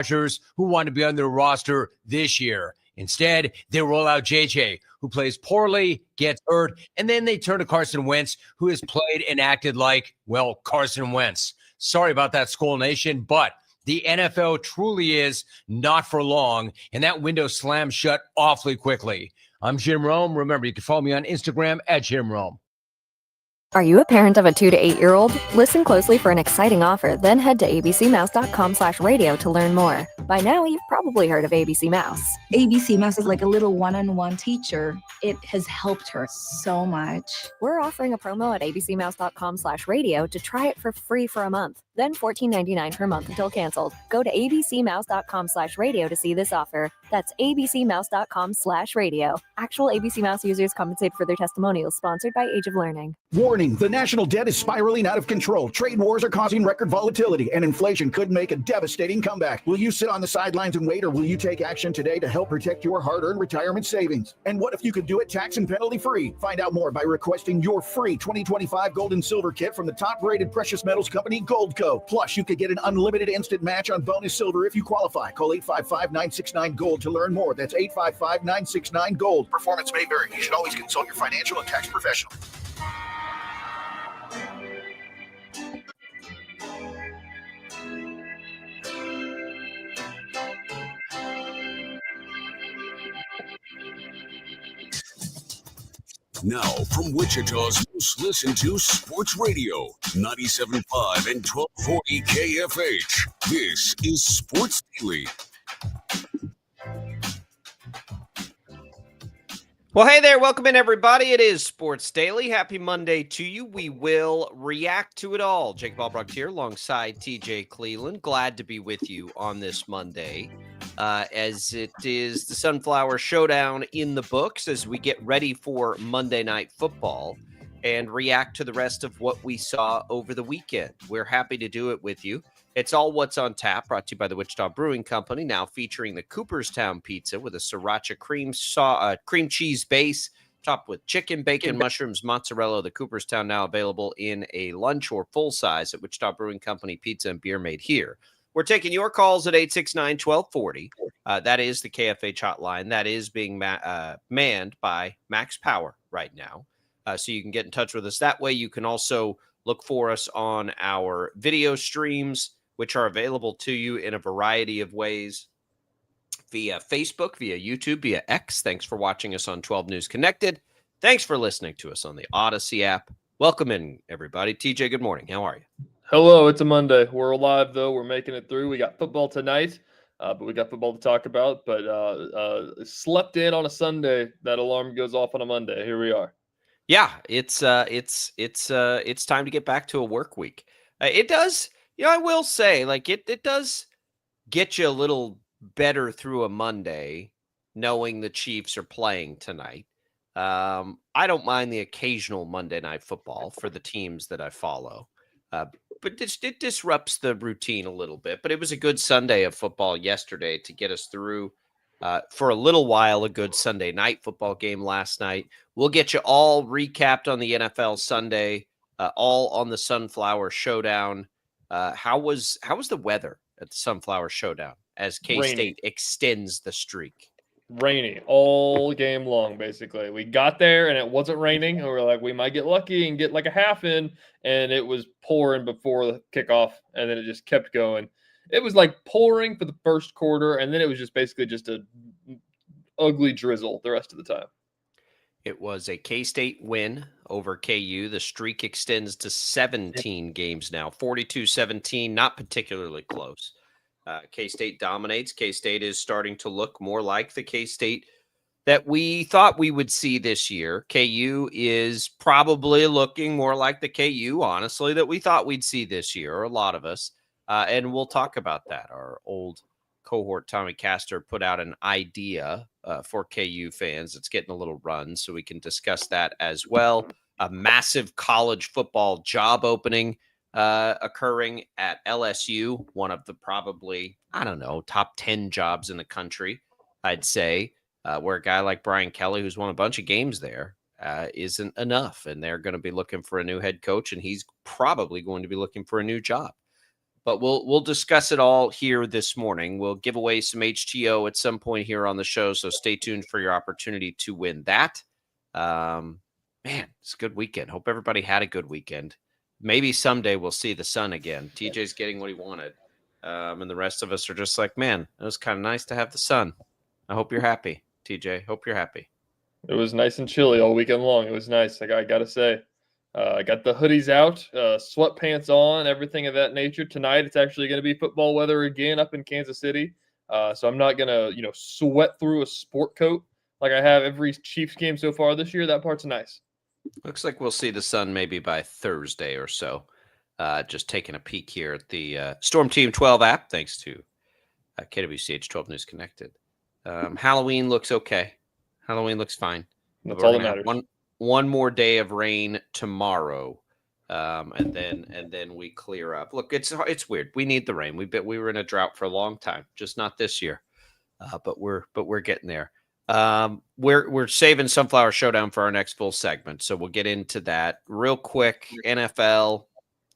rushers who want to be on their roster this year. Instead, they roll out JJ, who plays poorly, gets hurt, and then they turn to Carson Wentz, who has played and acted like, well, Carson Wentz. Sorry about that, Skull Nation, but the NFL truly is not for long, and that window slams shut awfully quickly. I'm Jim Rome. Remember, you can follow me on Instagram at Jim Rome. Are you a parent of a 2 to 8-year-old? Listen closely for an exciting offer, then head to abcmouse.com/radio to learn more. By now, you've probably heard of ABC Mouse. ABC Mouse is like a little one-on-one teacher. It has helped her so much. We're offering a promo at abcmouse.com/radio to try it for free for a month, then $14.99 per month until canceled. Go to abcmouse.com/radio to see this offer. That's abcmouse.com/radio. Actual ABC Mouse users compensate for their testimonials, sponsored by Age of Learning. Warning, the national debt is spiraling out of control. Trade wars are causing record volatility, and inflation could make a devastating comeback. Will you sit on the sidelines and wait, or will you take action today to help protect your hard-earned retirement savings? And what if you could do it tax and penalty-free? Find out more by requesting your free 2025 gold and silver kit from the top-rated precious metals company, Goldco. Plus, you could get an unlimited instant match on bonus silver if you qualify. Call 855-969-GOLD to learn more. That's 855-969-GOLD. Performance may vary. You should always consult your financial and tax professional. Now, from Wichita's most listened to sports radio, 97.5 and 1240 KFH, this is Sports Daily. Well, hey there. Welcome in, everybody. It is Sports Daily. Happy Monday to you. We will react to it all. Jake Albrecht here alongside TJ Cleveland. Glad to be with you on this Monday. As it is the Sunflower Showdown in the books as we get ready for Monday Night Football and react to the rest of what we saw over the weekend. We're happy to do it with you. It's all what's on tap, brought to you by the Wichita Brewing Company, now featuring the Cooperstown Pizza with a sriracha cream cheese base, topped with chicken, bacon, mushrooms, mozzarella. The Cooperstown now available in a lunch or full size at Wichita Brewing Company Pizza and Beer made here. We're taking your calls at 869-1240. That is the KFH hotline. That is being manned by Max Power right now. So you can get in touch with us that way. You can also look for us on our video streams, which are available to you in a variety of ways via Facebook, via YouTube, via X. Thanks for watching us on 12 News Connected. Thanks for listening to us on the Odyssey app. Welcome in, everybody. TJ, good morning. How are you? Hello, it's a Monday. We're alive, though. We're making it through. We got football tonight, but we got football to talk about. But slept in on a Sunday. That alarm goes off on a Monday. Here we are. Yeah, it's time to get back to a work week. It does, I will say, like it does get you a little better through a Monday, knowing the Chiefs are playing tonight. I don't mind the occasional Monday Night Football for the teams that I follow. But it disrupts the routine a little bit. But it was a good Sunday of football yesterday to get us through for a little while, a good Sunday night football game last night. We'll get you all recapped on the NFL Sunday, all on the Sunflower Showdown. How was the weather at the Sunflower Showdown as K-State extends the streak? Rainy all game long, basically. We got there and it wasn't raining. And we're like, we might get lucky and get like a half in. And it was pouring before the kickoff. And then it just kept going. It was like pouring for the first quarter. And then it was just basically just a ugly drizzle the rest of the time. It was a K-State win over KU. The streak extends to 17 games now, 42-17, not particularly close. K-State dominates. K-State is starting to look more like the K-State that we thought we would see this year. KU is probably looking more like the KU, honestly, that we thought we'd see this year, or a lot of us. And we'll talk about that. Our old cohort, Tommy Castor, put out an idea for KU fans. It's getting a little run, so we can discuss that as well. A massive college football job opening occurring at LSU, one of the probably, top 10 jobs in the country, I'd say, where a guy like Brian Kelly, who's won a bunch of games there, isn't enough. And they're going to be looking for a new head coach, and he's probably going to be looking for a new job. But we'll discuss it all here this morning. We'll give away some HTO at some point here on the show, so stay tuned for your opportunity to win that. Man, it's a good weekend. Hope everybody had a good weekend. Maybe someday we'll see the sun again. TJ's getting what he wanted, and the rest of us are just like, man, it was kind of nice to have the sun. I hope you're happy, TJ. Hope you're happy. It was nice and chilly all weekend long. It was nice. I got to say. I got the hoodies out, sweatpants on, everything of that nature. Tonight, it's actually going to be football weather again up in Kansas City. So I'm not going to, sweat through a sport coat like I have every Chiefs game so far this year. That part's nice. Looks like we'll see the sun maybe by Thursday or so. Just taking a peek here at the Storm Team 12 app, thanks to KWCH 12 News Connected. Halloween looks okay. Halloween looks fine. That's all that matters. One more day of rain tomorrow, and then we clear up. Look, it's weird. We need the rain. We were in a drought for a long time, just not this year, but we're getting there. We're saving Sunflower Showdown for our next full segment, so we'll get into that real quick. NFL,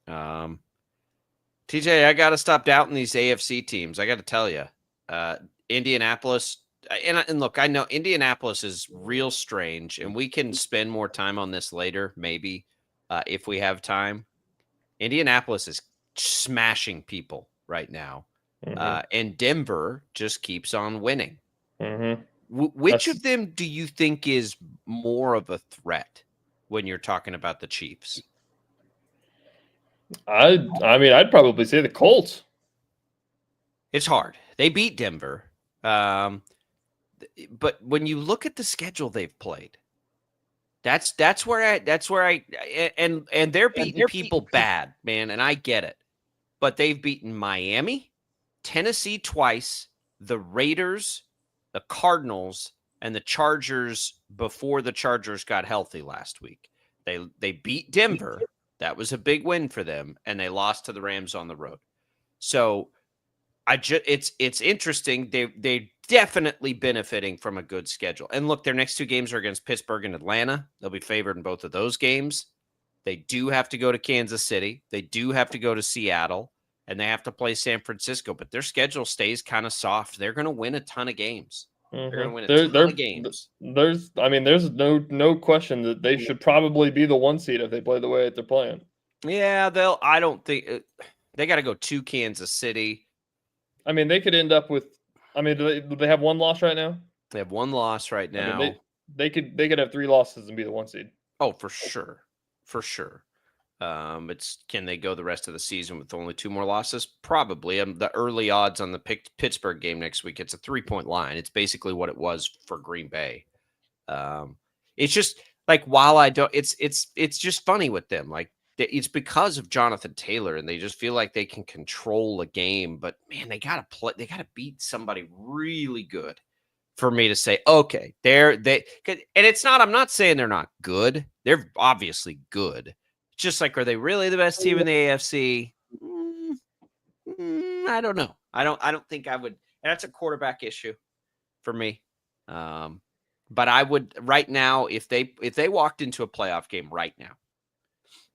TJ, I got to stop doubting these AFC teams. I got to tell you, Indianapolis. And look, I know Indianapolis is real strange, and we can spend more time on this later, maybe, if we have time. Indianapolis is smashing people right now, and Denver just keeps on winning. Which of them do you think is more of a threat when you're talking about the Chiefs? I mean, I'd probably say the Colts. It's hard. They beat Denver. But when you look at the schedule they've played, that's where I and they're beating people bad, man, and I get it. But they've beaten Miami, Tennessee twice, the Raiders, the Cardinals, and the Chargers before the Chargers got healthy last week. They beat Denver. That was a big win for them, and they lost to the Rams on the road. So it's interesting. They definitely benefiting from a good schedule. And look, their next two games are against Pittsburgh and Atlanta. They'll be favored in both of those games. They do have to go to Kansas City. They do have to go to Seattle, and they have to play San Francisco. But their schedule stays kind of soft. They're going to win a ton of games. They're going to win a ton of games. There's no question that they should probably be the 1 seed if they play the way that they're playing. Yeah, I don't think they got to go to Kansas City. I mean, they could end up with. I mean, do they have one loss right now? They have one loss right now. I mean, they could have 3 losses and be the 1 seed. Oh, for sure. Can they go the rest of the season with only 2 more losses? Probably. The early odds on the Pittsburgh game next week, it's a 3-point line. It's basically what it was for Green Bay. It's just like while I don't, it's just funny with them. Like it's because of Jonathan Taylor, and they just feel like they can control a game. But man, they gotta beat somebody really good for me to say, okay, and it's not. I'm not saying they're not good. They're obviously good. It's just like, are they really the best team in the AFC? I don't know. I don't think I would. And that's a quarterback issue for me. But I would right now, if they walked into a playoff game right now,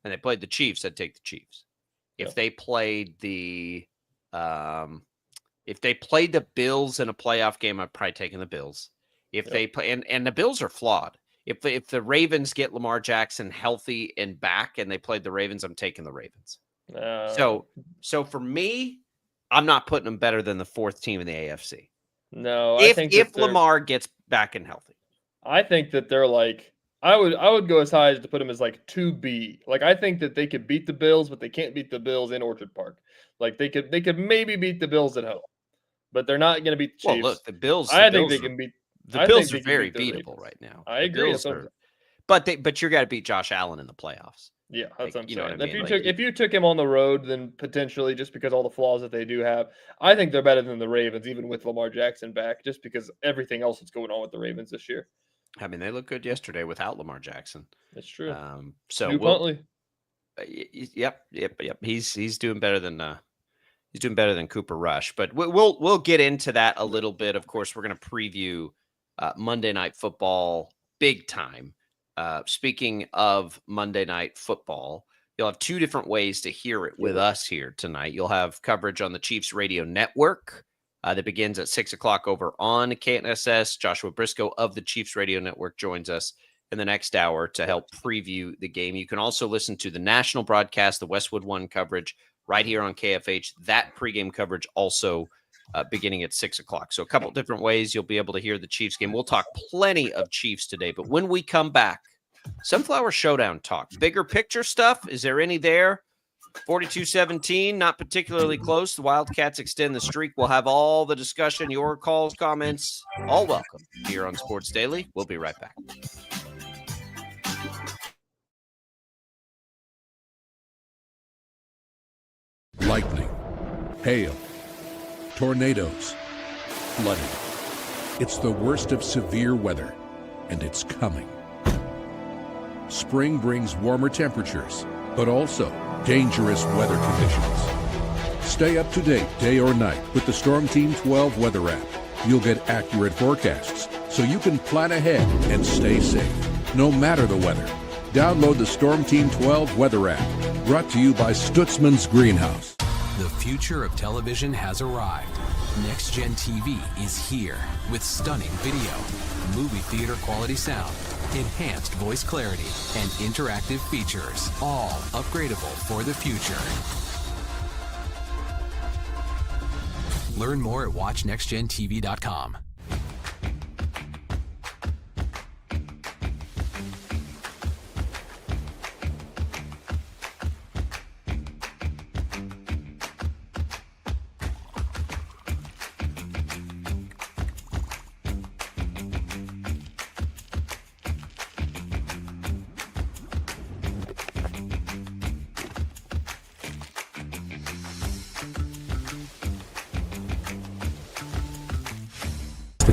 and they played the Chiefs, I'd take the Chiefs. If they played the Bills in a playoff game, I'd probably taken the Bills. If they play, and the Bills are flawed. If the Ravens get Lamar Jackson healthy and back, and they played the Ravens, I'm taking the Ravens. So for me, I'm not putting them better than the 4th team in the AFC. No, if Lamar gets back and healthy, I think that they're like. I would go as high as to put them as like 2B. Like I think that they could beat the Bills, but they can't beat the Bills in Orchard Park. Like they could maybe beat the Bills at home, but they're not going to beat the Chiefs. Well, look, the Bills. I think they can beat. The Bills are very beatable right now. I agree. But you got to beat Josh Allen in the playoffs. Yeah, that's what I'm saying. You know what I mean? If you took him on the road, then potentially just because all the flaws that they do have, I think they're better than the Ravens, even with Lamar Jackson back, just because everything else that's going on with the Ravens this year. I mean, they look good yesterday without Lamar Jackson. That's true. So Huntley. Yep. He's doing better than Cooper Rush. But we'll get into that a little bit. Of course, we're going to preview Monday Night Football big time. Speaking of Monday Night Football, You'll have two different ways to hear it with us here tonight. You'll have coverage on the Chiefs Radio Network that begins at 6 o'clock over on KNSS. Joshua Brisco of the Chiefs Radio Network joins us in the next hour to help preview the game. You can also listen to the national broadcast, the Westwood One coverage right here on KFH. That pregame coverage also beginning at 6 o'clock. So a couple different ways you'll be able to hear the Chiefs game. We'll talk plenty of Chiefs today, but when we come back, Sunflower Showdown talk. Bigger picture stuff. Is there any there? 42-17, not particularly close. The Wildcats extend the streak. We'll have all the discussion, your calls, comments, all welcome here on Sports Daily. We'll be right back. Lightning, hail, tornadoes, flooding. It's the worst of severe weather, and it's coming. Spring brings warmer temperatures, but also dangerous weather conditions. Stay up to date day or night with the Storm Team 12 weather app. You'll get accurate forecasts so you can plan ahead and stay safe, no matter the weather. Download the Storm Team 12 weather app, brought to you by Stutzman's Greenhouse. The future of television has arrived. Next Gen TV is here with stunning video, movie theater quality sound, enhanced voice clarity, and interactive features, all upgradable for the future. Learn more at watchnextgentv.com.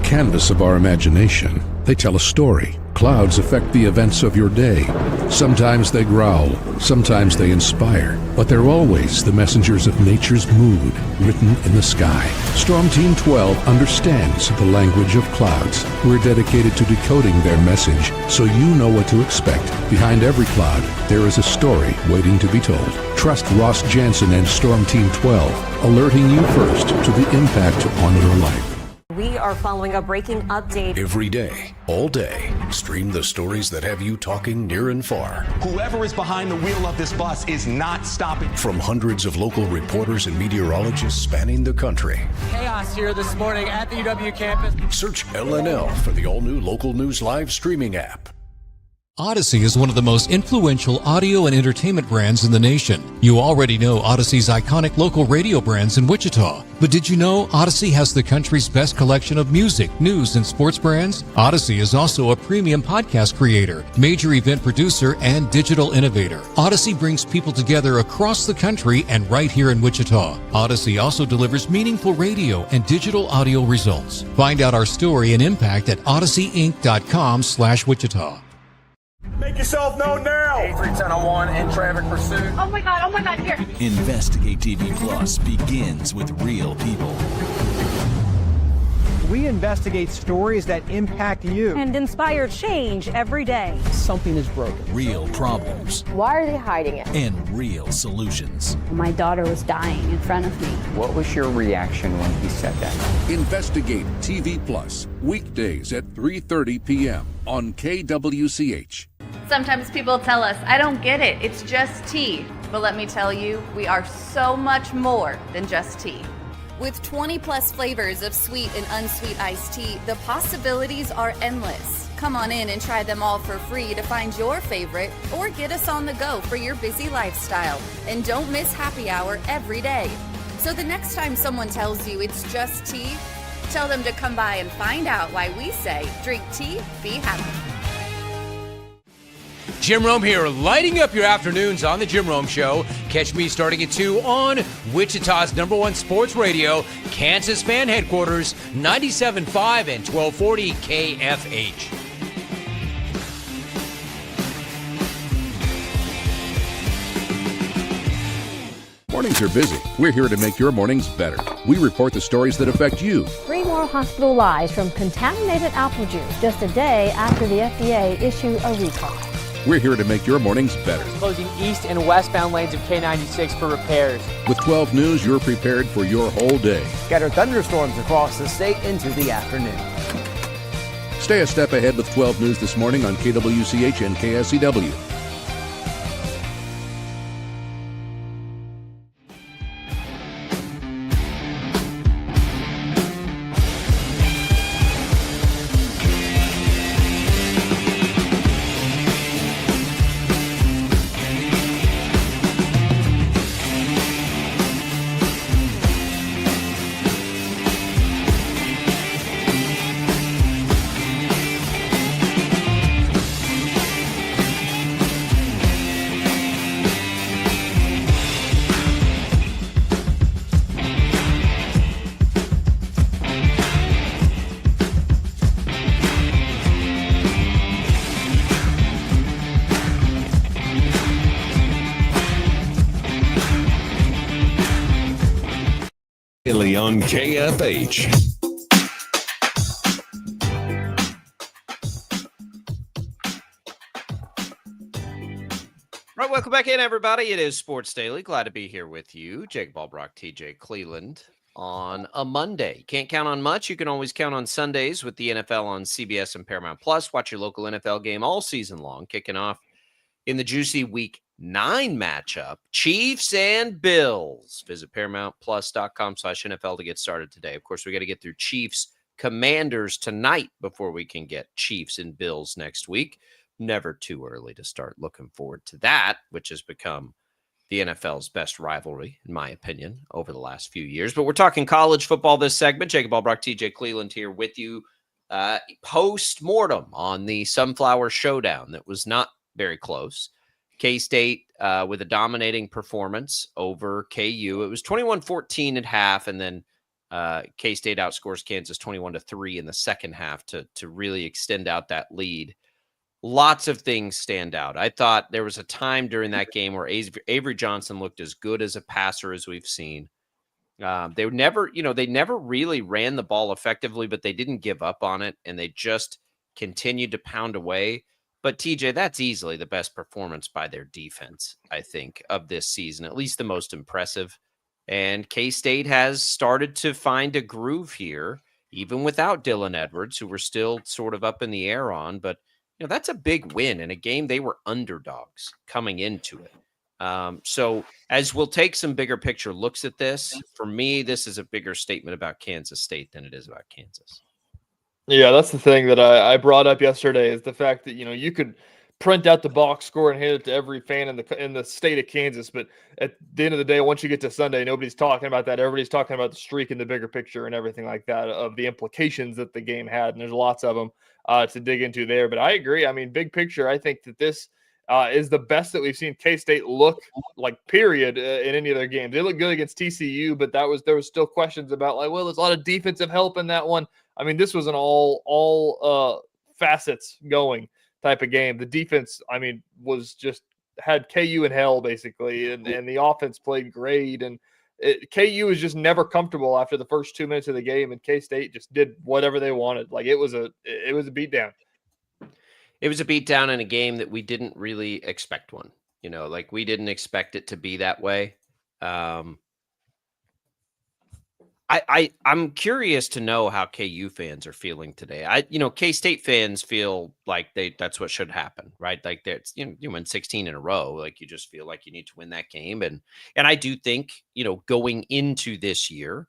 Canvas of our imagination. They tell a story. Clouds affect the events of your day. Sometimes they growl, sometimes they inspire, but they're always the messengers of nature's mood written in the sky. Storm Team 12 understands the language of clouds. We're dedicated to decoding their message so you know what to expect. Behind every cloud, there is a story waiting to be told. Trust Ross Jansen and Storm Team 12, alerting you first to the impact on your life. We are following a breaking update. Every day, all day, stream the stories that have you talking near and far. Whoever is behind the wheel of this bus is not stopping. From hundreds of local reporters and meteorologists spanning the country. Chaos here this morning at the UW campus. Search LNL for the all-new Local News Live streaming app. Odyssey is one of the most influential audio and entertainment brands in the nation. You already know Odyssey's iconic local radio brands in Wichita. But did you know Odyssey has the country's best collection of music, news, and sports brands? Odyssey is also a premium podcast creator, major event producer, and digital innovator. Odyssey brings people together across the country and right here in Wichita. Odyssey also delivers meaningful radio and digital audio results. Find out our story and impact at odysseyinc.com/Wichita. Make yourself known now. 831001 in traffic pursuit. Oh my God, here. Investigate TV Plus begins with real people. We investigate stories that impact you. And inspire change every day. Something is broken. Real problems. Why are they hiding it? And real solutions. My daughter was dying in front of me. What was your reaction when he said that? Investigate TV Plus, weekdays at 3:30 p.m. on KWCH. Sometimes people tell us, I don't get it, it's just tea. But let me tell you, we are so much more than just tea. With 20 plus flavors of sweet and unsweet iced tea, the possibilities are endless. Come on in and try them all for free to find your favorite or get us on the go for your busy lifestyle. And don't miss happy hour every day. So the next time someone tells you it's just tea, tell them to come by and find out why we say, drink tea, be happy. Jim Rome here, lighting up your afternoons on The Jim Rome Show. Catch me starting at 2 on Wichita's #1 sports radio, Kansas Fan Headquarters, 97.5 and 1240 KFH. Mornings are busy. We're here to make your mornings better. We report the stories that affect you. 3 more hospitalized from contaminated apple juice just a day after the FDA issued a recall. We're here to make your mornings better. Closing east and westbound lanes of K96 for repairs. With 12 News, you're prepared for your whole day. Scattered thunderstorms across the state into the afternoon. Stay a step ahead with 12 News this morning on KWCH and KSCW. On KFH. Right, welcome back in, everybody. It is Sports Daily. Glad to be here with you. Jake Ballbrock, TJ Cleveland on a Monday. Can't count on much. You can always count on Sundays with the NFL on CBS and Paramount Plus. Watch your local NFL game all season long, kicking off in the juicy Week 9 matchup, Chiefs and Bills. Visit ParamountPlus.com/NFL to get started today. Of course, we got to get through Chiefs Commanders tonight before we can get Chiefs and Bills next week. Never too early to start looking forward to that, which has become the NFL's best rivalry, in my opinion, over the last few years. But we're talking college football this segment. Jacob Ballbrock, TJ Cleveland here with you post-mortem on the Sunflower Showdown that was not very close. K-State with a dominating performance over KU. It was 21-14 at half, and then K-State outscores Kansas 21-3 in the second half to really extend out that lead. Lots of things stand out. I thought there was a time during that game where Avery Johnson looked as good as a passer as we've seen. They never really ran the ball effectively, but they didn't give up on it, and they just continued to pound away. But TJ, that's easily the best performance by their defense, I think, of this season, at least the most impressive. And K-State has started to find a groove here, even without Dylan Edwards, who we're still sort of up in the air on. But that's a big win in a game they were underdogs coming into it. So as we'll take some bigger picture looks at this, for me, this is a bigger statement about Kansas State than it is about Kansas. Yeah, that's the thing that I brought up yesterday is the fact that, you could print out the box score and hand it to every fan in the state of Kansas. But at the end of the day, once you get to Sunday, nobody's talking about that. Everybody's talking about the streak in the bigger picture and everything like that of the implications that the game had. And there's lots of them to dig into there. But I agree. I mean, big picture, I think that this is the best that we've seen K-State look like, period, in any of their games. They look good against TCU, but there was still questions about, like, well, there's a lot of defensive help in that one. I mean, this was an all facets going type of game. The defense, I mean, was just had KU in hell, basically, and the offense played great. And KU was just never comfortable after the first 2 minutes of the game, and K-State just did whatever they wanted. Like, it was a beatdown. It was a beatdown in a game that we didn't really expect one. Like, we didn't expect it to be that way. I'm curious to know how KU fans are feeling today. K-State fans feel like that's what should happen, right? Like, that's you win 16 in a row, like you just feel like you need to win that game, and I do think going into this year,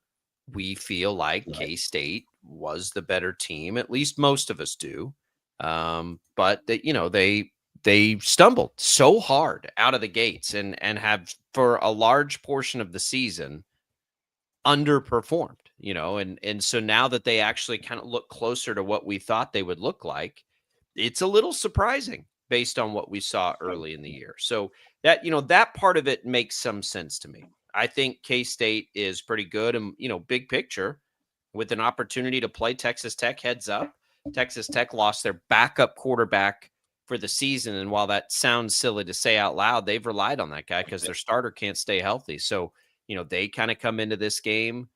we feel like K-State was the better team. At least most of us do, but they stumbled so hard out of the gates and have for a large portion of the season underperformed, and so now that they actually kind of look closer to what we thought they would look like, it's a little surprising based on what we saw early in the year. So that, that part of it makes some sense to me. I think K-State is pretty good and, big picture with an opportunity to play Texas Tech heads up. Texas Tech lost their backup quarterback for the season. And while that sounds silly to say out loud, they've relied on that guy because their starter can't stay healthy. So, they kind of come into this game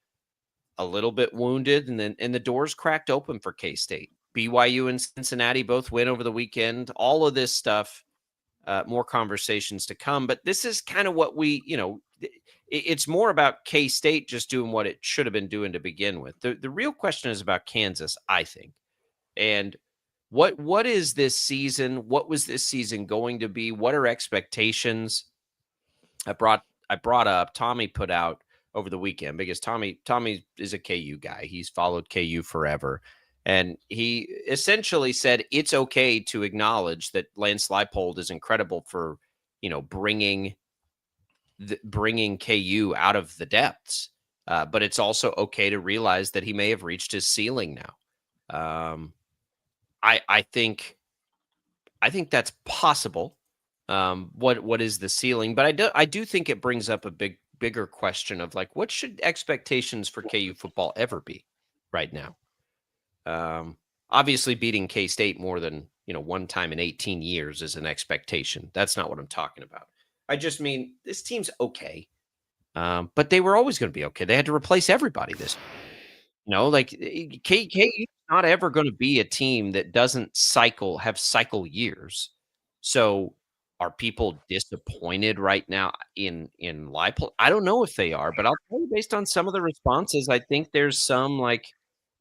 a little bit wounded, and the doors cracked open for K-State. BYU and Cincinnati both win over the weekend. All of this stuff more conversations to come. But this is kind of what it's more about K-State just doing what it should have been doing to begin with. The real question is about Kansas, I think. And what is this season? What was this season going to be? What are expectations? I brought up, Tommy put out over the weekend, because Tommy is a KU guy. He's followed KU forever. And he essentially said it's okay to acknowledge that Lance Leipold is incredible for, bringing KU out of the depths. But it's also okay to realize that he may have reached his ceiling now. I think that's possible. What is the ceiling? But I do think it brings up a bigger question of like, what should expectations for KU football ever be right now? Obviously beating K-State more than, one time in 18 years is an expectation. That's not what I'm talking about. I just mean this team's okay. But they were always going to be okay. They had to replace everybody this like KU's not ever going to be a team that doesn't have cycle years. So are people disappointed right now in Leipold? I don't know if they are, but I'll tell you, based on some of the responses, I think there's some like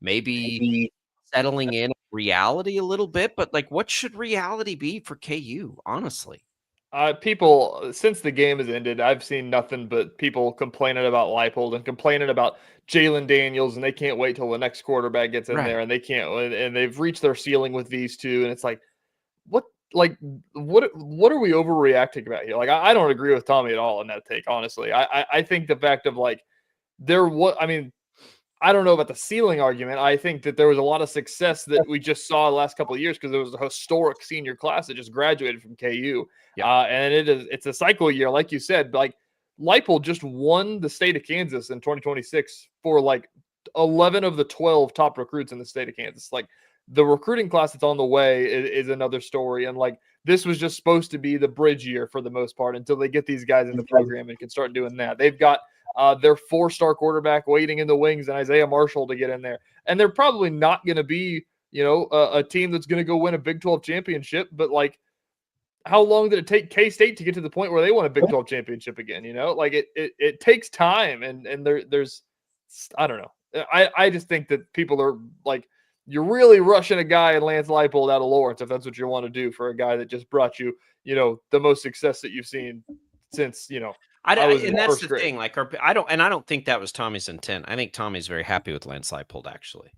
maybe settling in reality a little bit. But like, what should reality be for KU, honestly? People, since the game has ended, I've seen nothing but people complaining about Leipold and complaining about Jalen Daniels, and they can't wait till the next quarterback gets in there, and and they've reached their ceiling with these two, and it's like, what are we overreacting about here? Like, I don't agree with Tommy at all in that take, honestly. I think the fact of like, I don't know about the ceiling argument. I think that there was a lot of success that we just saw the last couple of years because there was a historic senior class that just graduated from KU. Yeah. And it's a cycle year, like you said. Like, Leipold just won the state of Kansas in 2026 for like 11 of the 12 top recruits in the state of Kansas. Like, the recruiting class that's on the way is another story. And like, this was just supposed to be the bridge year for the most part until they get these guys in the program and can start doing that. They've got their 4-star quarterback waiting in the wings and Isaiah Marshall to get in there. And they're probably not going to be, a team that's going to go win a Big 12 championship. But like, how long did it take K-State to get to the point where they won a Big 12 championship again? Like it takes time. And there's, I don't know. I just think that people are like, you're really rushing a guy in Lance Leipold out of Lawrence if that's what you want to do for a guy that just brought you, the most success that you've seen since, and that's the thing. Like, I don't think that was Tommy's intent. I think Tommy's very happy with Lance Leipold, actually.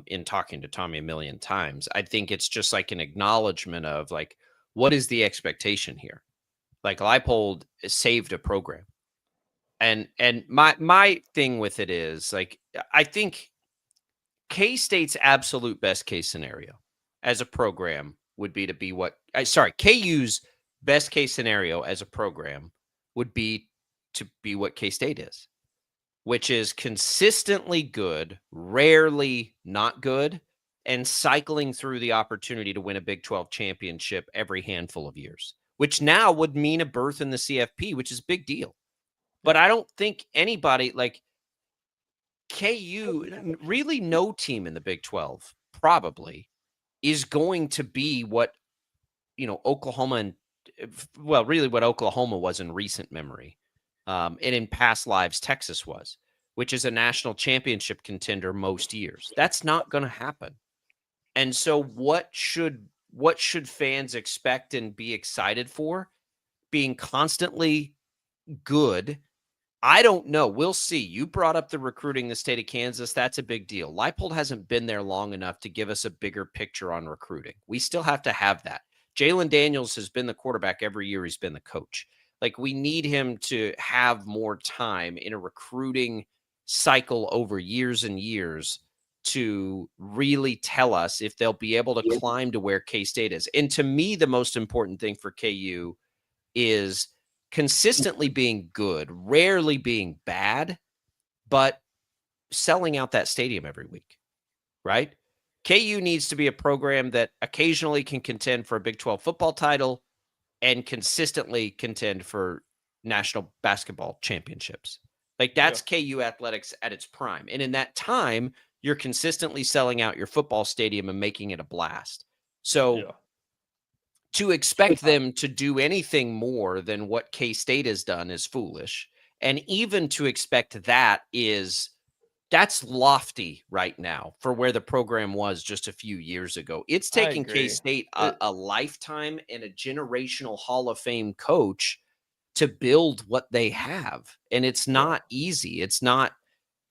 In talking to Tommy a million times, I think it's just like an acknowledgement of like, what is the expectation here? Like, Leipold saved a program, and my thing with it is like, I think K-State's absolute best case scenario as a program would be to be KU's best case scenario as a program would be to be what K-State is, which is consistently good, rarely not good, and cycling through the opportunity to win a Big 12 championship every handful of years, which now would mean a berth in the CFP, which is a big deal. But I don't think anybody like KU, really no team in the Big 12 probably is going to be what, Oklahoma and really what Oklahoma was in recent memory. And in past lives, Texas was, which is a national championship contender most years. That's not going to happen. And so what should fans expect and be excited for? Being constantly good. I don't know. We'll see. You brought up the recruiting in the state of Kansas. That's a big deal. Leipold hasn't been there long enough to give us a bigger picture on recruiting. We still have to have that. Jalen Daniels has been the quarterback every year he's been the coach. Like, we need him to have more time in a recruiting cycle over years and years to really tell us if they'll be able to climb to where K-State is. And to me, the most important thing for KU is consistently being good, rarely being bad, but selling out that stadium every week, right? KU needs to be a program that occasionally can contend for a Big 12 football title and consistently contend for national basketball championships. Like, that's KU athletics at its prime. And in that time, you're consistently selling out your football stadium and making it a blast. So To expect them to do anything more than what K-State has done is foolish. And even to expect that's lofty right now for where the program was just a few years ago. It's taken K-State a lifetime and a generational Hall of Fame coach to build what they have. And it's not easy. It's not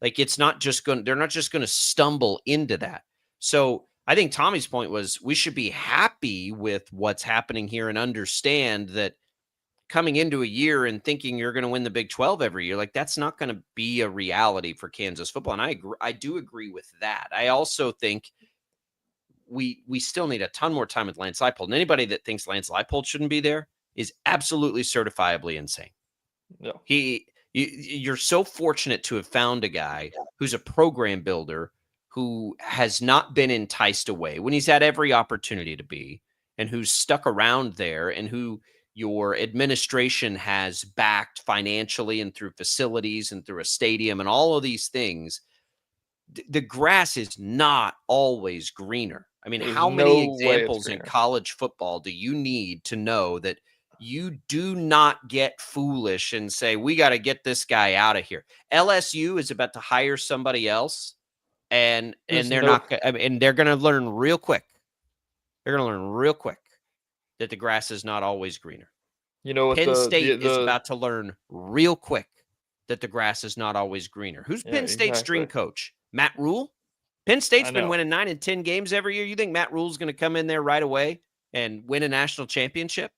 they're not just going to stumble into that. So I think Tommy's point was we should be happy with what's happening here and understand that coming into a year and thinking you're going to win the Big 12 every year, like that's not going to be a reality for Kansas football. And I do agree with that. I also think we still need a ton more time with Lance Leipold. And anybody that thinks Lance Leipold shouldn't be there is absolutely certifiably insane. No. You're so fortunate to have found a guy who's a program builder who has not been enticed away when he's had every opportunity to be, and who's stuck around there, and who your administration has backed financially and through facilities and through a stadium and all of these things. The grass is not always greener. I mean, how many examples in college football do you need to know that you do not get foolish and say, we got to get this guy out of here? LSU is about to hire somebody else, and they're not, and they're going to learn real quick. They're going to learn real quick that the grass is not always greener. You know what? Penn State is about to learn real quick that the grass is not always greener. Who's Penn State's dream coach? Matt Rule? Penn State's been winning 9 and 10 games every year. You think Matt Rule's going to come in there right away and win a national championship?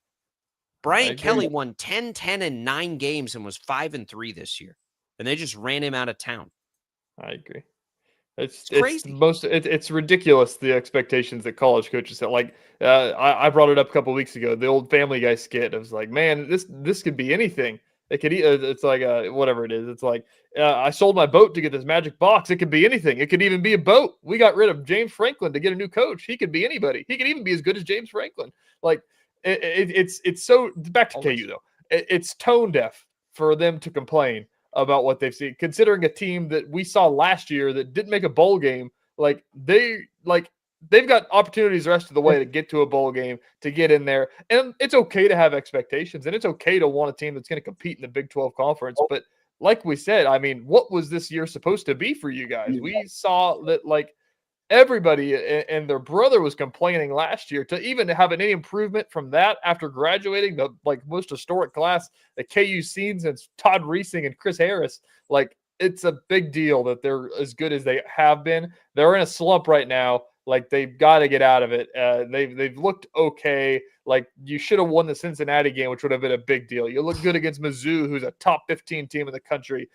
Brian Kelly won 10, 10, and 9 games and was 5-3 this year. And they just ran him out of town. I agree. It's crazy. It's ridiculous, the expectations that college coaches set. Like I brought it up a couple weeks ago, the old Family Guy skit. I was like, man, this could be anything. It could. It's like whatever it is. It's like I sold my boat to get this magic box. It could be anything. It could even be a boat. We got rid of James Franklin to get a new coach. He could be anybody. He could even be as good as James Franklin. Like it's so back to KU though. It's tone deaf for them to complain about what they've seen, considering a team that we saw last year that didn't make a bowl game. They've got opportunities the rest of the way to get to a bowl game, to get in there. And it's okay to have expectations, and it's okay to want a team that's going to compete in the Big 12 conference. But like we said, I mean, what was this year supposed to be for you guys? We saw that everybody and their brother was complaining last year. To even have any improvement from that after graduating the most historic class that KU's seen since Todd Reesing and Chris Harris, it's a big deal that they're as good as they have been. They're in a slump right now. They've got to get out of it. They've looked okay. You should have won the Cincinnati game, which would have been a big deal. You look good against Mizzou, who's a top 15 team in the country.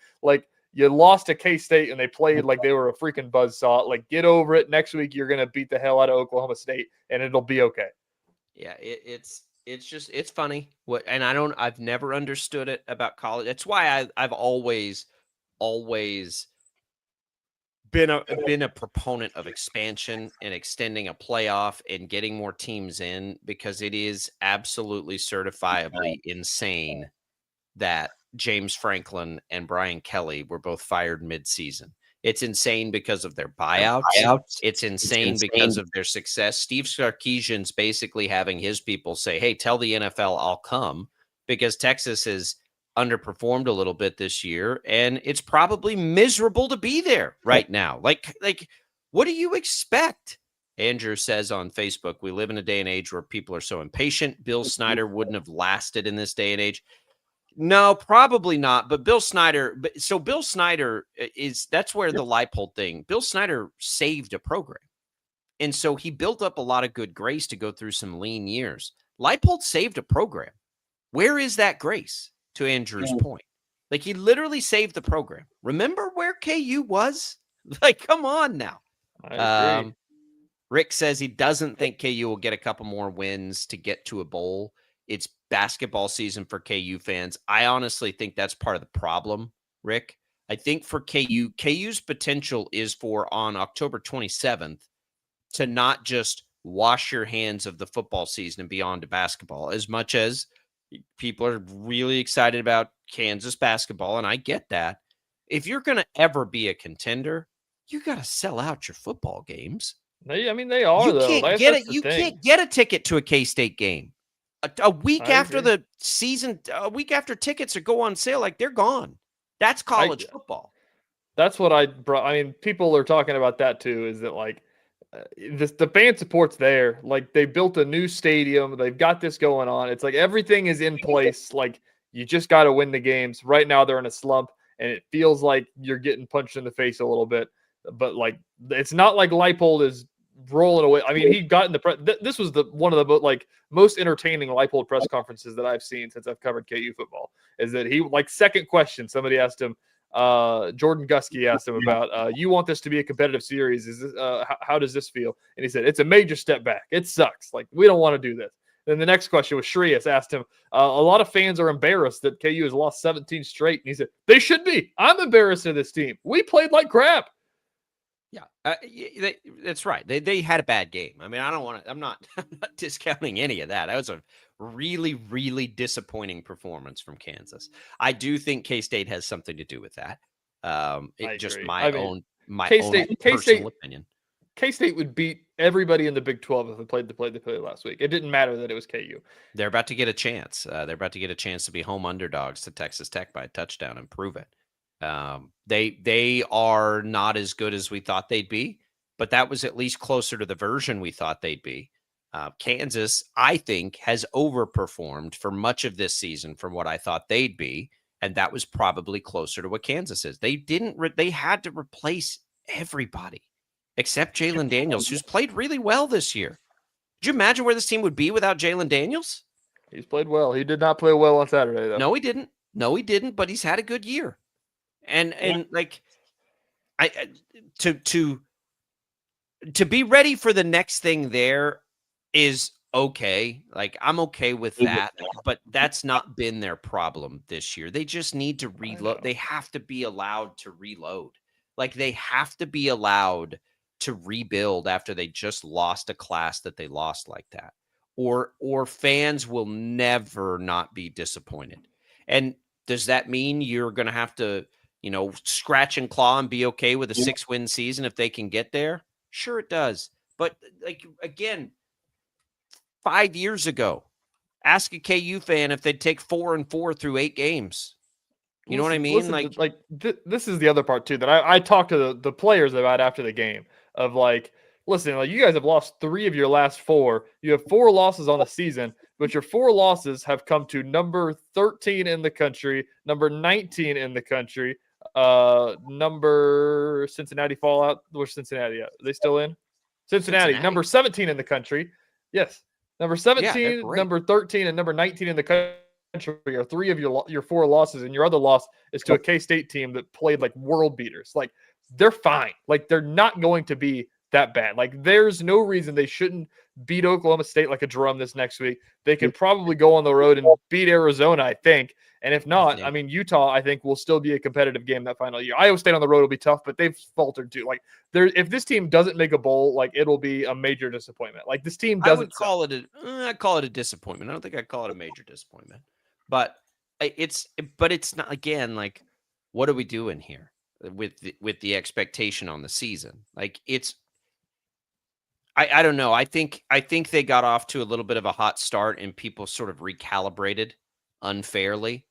You lost to K-State and they played like they were a freaking buzzsaw. Get over it. Next week, you're going to beat the hell out of Oklahoma State and it'll be okay. Yeah, it's funny. I've never understood it about college. That's why I've always been a proponent of expansion and extending a playoff and getting more teams in, because it is absolutely certifiably insane that James Franklin and Brian Kelly were both fired mid-season. It's insane because of their buyouts. It's insane because of their success. Steve Sarkisian's basically having his people say, hey, tell the NFL I'll come, because Texas has underperformed a little bit this year, and it's probably miserable to be there right now. What do you expect? Andrew says on Facebook, we live in a day and age where people are so impatient. Bill Snyder wouldn't have lasted in this day and age. No, probably not. But Bill Snyder that's where the Leipold thing, Bill Snyder saved a program. And so he built up a lot of good grace to go through some lean years. Leipold saved a program. Where is that grace, to Andrew's point? He literally saved the program. Remember where KU was? Come on now. I agree. Rick says he doesn't think KU will get a couple more wins to get to a bowl. It's basketball season for KU fans. I honestly think that's part of the problem, Rick. I think for KU's potential is for on October 27th to not just wash your hands of the football season and be on to basketball, as much as people are really excited about Kansas basketball, and I get that. If you're going to ever be a contender, you got to sell out your football games. They are, You though. can't get it. You can't get a ticket to a K-State game. A week after the season, a week after tickets go on sale, like they're gone. That's college football. That's what I brought. I mean, people are talking about that too. Is that like the fan support's there? Like they built a new stadium. They've got this going on. It's like everything is in place. Like you just got to win the games. Right now they're in a slump, and it feels like you're getting punched in the face a little bit. But like it's not like Leipold is rolling away. I mean, he got in the this was one of the most entertaining Leipold press conferences that I've seen since I've covered KU football. Is that he second question somebody asked him, Jordan Gusky asked him about you want this to be a competitive series? Is this how does this feel? And he said it's a major step back. It sucks. Like we don't want to do this. Then the next question was Shreas asked him, a lot of fans are embarrassed that KU has lost 17 straight, and he said they should be. I'm embarrassed of this team. We played like crap. Yeah, that's right. They had a bad game. I mean, I'm not discounting any of that. That was a really, really disappointing performance from Kansas. I do think K-State has something to do with that. Just my own personal opinion. K-State would beat everybody in the Big 12 if they played the play they played last week. It didn't matter that it was KU. They're about to get a chance. They're about to get a chance to be home underdogs to Texas Tech by a touchdown and prove it. They are not as good as we thought they'd be, but that was at least closer to the version we thought they'd be. Kansas, I think, has overperformed for much of this season from what I thought they'd be, and that was probably closer to what Kansas is. They had to replace everybody except Jalen Daniels, who's played really well this year. Could you imagine where this team would be without Jalen Daniels? He's played well. He did not play well on Saturday, though. No, he didn't, but he's had a good year. And like to be ready for the next thing there is okay. Like I'm okay with that, but that's not been their problem this year. They just need to reload. They have to be allowed to reload. Like they have to be allowed to rebuild after they just lost a class that they lost like that. Or fans will never not be disappointed. And does that mean you're going to have to scratch and claw and be okay with a 6-win season if they can get there? Sure it does. But again, 5 years ago, ask a KU fan if they'd take 4-4 through 8 games. You know what I mean? This is the other part too that I talked to the players about after the game of listen, you guys have lost 3 of your last 4. You have 4 losses on the season, but your 4 losses have come to number 13 in the country, number 19 in the country, number Cincinnati Fallout. Where's Cincinnati at? Are they still in? Cincinnati, number 17 in the country. Yes. Number 17, number 13, and number 19 in the country are 3 of your 4 losses, and your other loss is to a K-State team that played like world beaters. Like they're fine. Like they're not going to be that bad. Like there's no reason they shouldn't beat Oklahoma State like a drum this next week. They could probably go on the road and beat Arizona, I think. And if not, I mean, Utah, I think, will still be a competitive game that final year. Iowa State on the road will be tough, but they've faltered too. Like, if this team doesn't make a bowl, like it'll be a major disappointment. Like this team doesn't. I call it a disappointment. I don't think I'd call it a major disappointment, but it's not. Again, like, what are we doing here with the expectation on the season? Like it's. I don't know. I think they got off to a little bit of a hot start and people sort of recalibrated unfairly.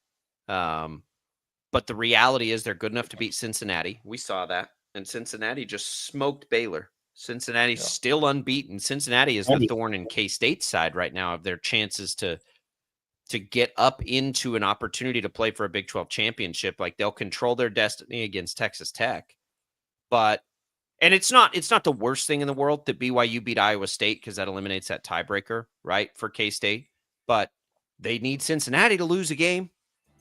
But the reality is they're good enough to beat Cincinnati. We saw that. And Cincinnati just smoked Baylor. Cincinnati's still unbeaten. Cincinnati is the thorn in K-State's side right now of their chances to get up into an opportunity to play for a Big 12 championship. Like they'll control their destiny against Texas Tech. And it's not the worst thing in the world that BYU beat Iowa State because that eliminates that tiebreaker, right, for K-State. But they need Cincinnati to lose a game.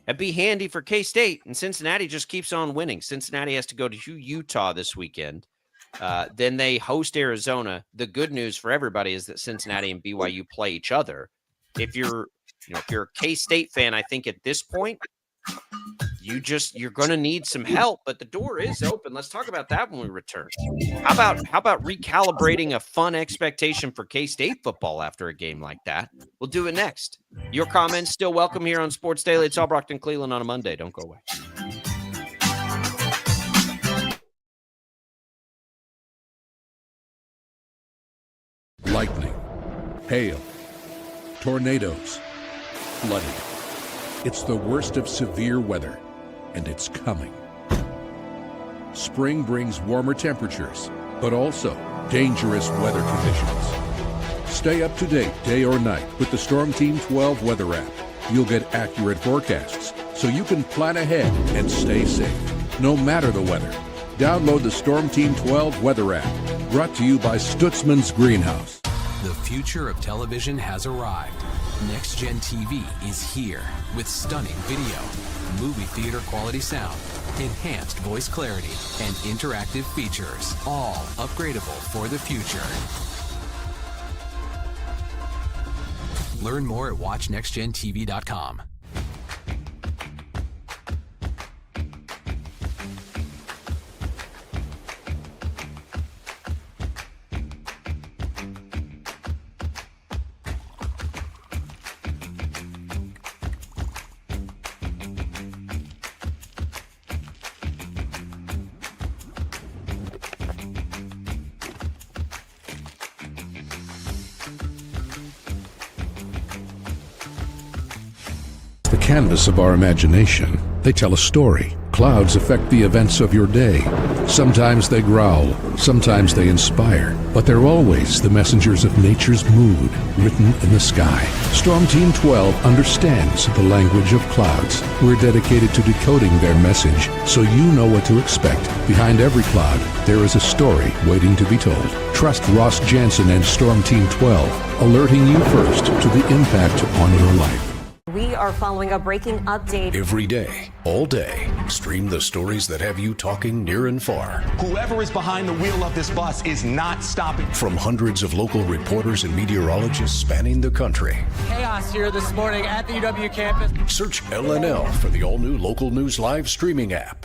That'd be handy for K-State, and Cincinnati just keeps on winning. Cincinnati has to go to Utah this weekend. Then they host Arizona. The good news for everybody is that Cincinnati and BYU play each other. If you're a K-State fan, I think at this point, you're going to need some help, but the door is open. Let's talk about that when we return. How about recalibrating a fun expectation for K-State football after a game like that? We'll do it next. Your comments still welcome here on Sports Daily. It's all Brockton Cleveland on a Monday. Don't go away. lightning, hail, tornadoes, flooding. It's the worst of severe weather, and it's coming. Spring brings warmer temperatures, but also dangerous weather conditions. Stay up to date day or night with the Storm Team 12 weather app. You'll get accurate forecasts, so you can plan ahead and stay safe, no matter the weather. Download the Storm Team 12 weather app, brought to you by Stutzman's Greenhouse. The future of television has arrived. Next Gen TV is here with stunning video, movie theater quality sound, enhanced voice clarity, and interactive features, all upgradable for the future. Learn more at watchnextgentv.com. The canvas of our imagination. They tell a story. Clouds affect the events of your day. Sometimes they growl, sometimes they inspire, but they're always the messengers of nature's mood, written in the sky. Storm Team 12 understands the language of clouds. We're dedicated to decoding their message, so you know what to expect. Behind every cloud, there is a story waiting to be told. Trust Ross Jansen and Storm Team 12, alerting you first to the impact on your life. We are following a breaking update. Every day, all day, stream the stories that have you talking near and far. Whoever is behind the wheel of this bus is not stopping. From hundreds of local reporters and meteorologists spanning the country. Chaos here this morning at the UW campus. Search LNL for the all-new Local News Live streaming app.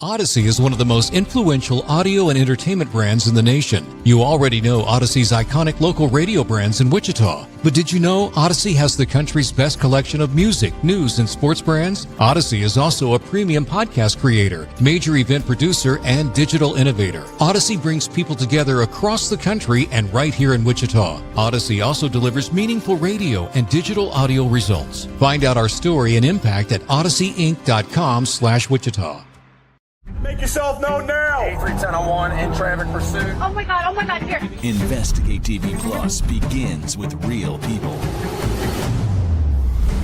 Odyssey is one of the most influential audio and entertainment brands in the nation. You already know Odyssey's iconic local radio brands in Wichita. But did you know Odyssey has the country's best collection of music, news, and sports brands? Odyssey is also a premium podcast creator, major event producer, and digital innovator. Odyssey brings people together across the country and right here in Wichita. Odyssey also delivers meaningful radio and digital audio results. Find out our story and impact at odysseyinc.com/Wichita. Make yourself known now. 83-1001 in traffic pursuit. Oh my God, here. Investigate TV Plus begins with real people.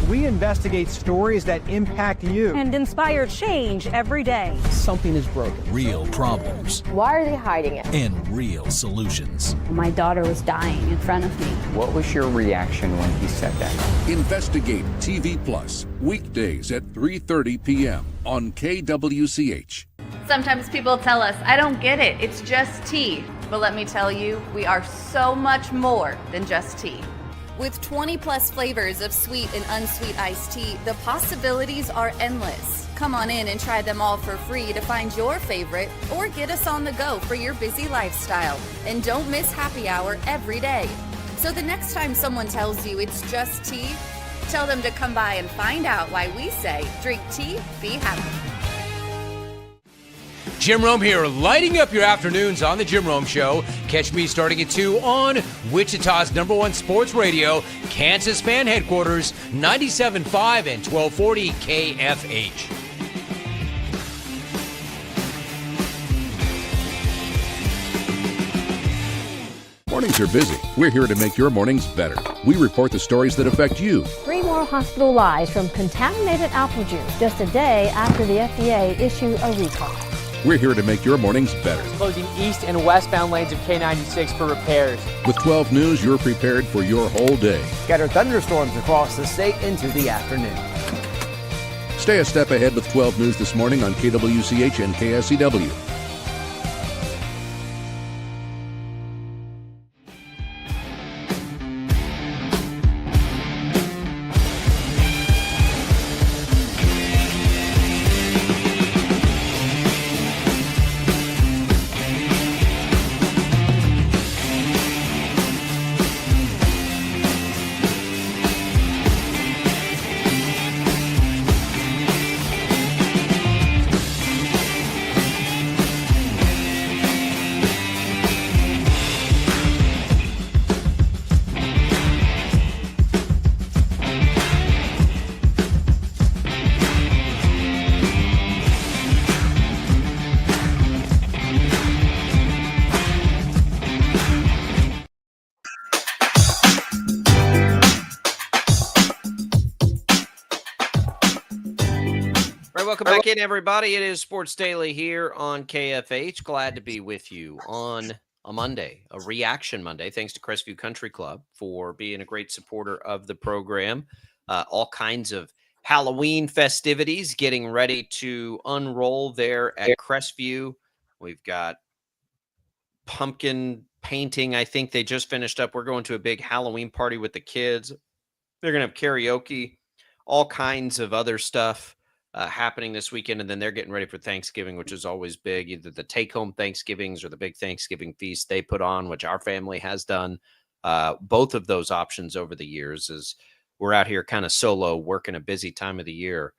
We investigate stories that impact you And inspire change every day. Something is broken. Real problems. Why are they hiding it? And real solutions. My daughter was dying in front of me. What was your reaction when he said that? Investigate TV Plus, weekdays at 3:30 p.m. on KWCH. Sometimes people tell us, I don't get it, it's just tea. But let me tell you, we are so much more than just tea. With 20 plus flavors of sweet and unsweet iced tea, the possibilities are endless. Come on in and try them all for free to find your favorite or get us on the go for your busy lifestyle. And don't miss happy hour every day. So the next time someone tells you it's just tea, tell them to come by and find out why we say, drink tea, be happy. Jim Rome here, lighting up your afternoons on The Jim Rome Show. Catch me starting at 2 on Wichita's #1 sports radio, Kansas fan headquarters, 97.5 and 1240 KFH. Mornings are busy. We're here to make your mornings better. We report the stories that affect you. 3 more hospitalized from contaminated apple juice just a day after the FDA issued a recall. We're here to make your mornings better. Closing east and westbound lanes of K96 for repairs. With 12 News, you're prepared for your whole day. Scattered thunderstorms across the state into the afternoon. Stay a step ahead with 12 News this morning on KWCH and KSCW. All right, welcome back in, everybody. It is Sports Daily here on KFH. Glad to be with you on a Monday, a reaction Monday. Thanks to Crestview Country Club for being a great supporter of the program. All kinds of Halloween festivities getting ready to unroll there at Crestview. We've got pumpkin painting. I think they just finished up. We're going to a big Halloween party with the kids. They're going to have karaoke, all kinds of other stuff happening this weekend. And then they're getting ready for Thanksgiving, which is always big. Either the take-home Thanksgivings or the big Thanksgiving feast they put on, which our family has done. Both of those options over the years, as we're out here kind of solo working a busy time of the year.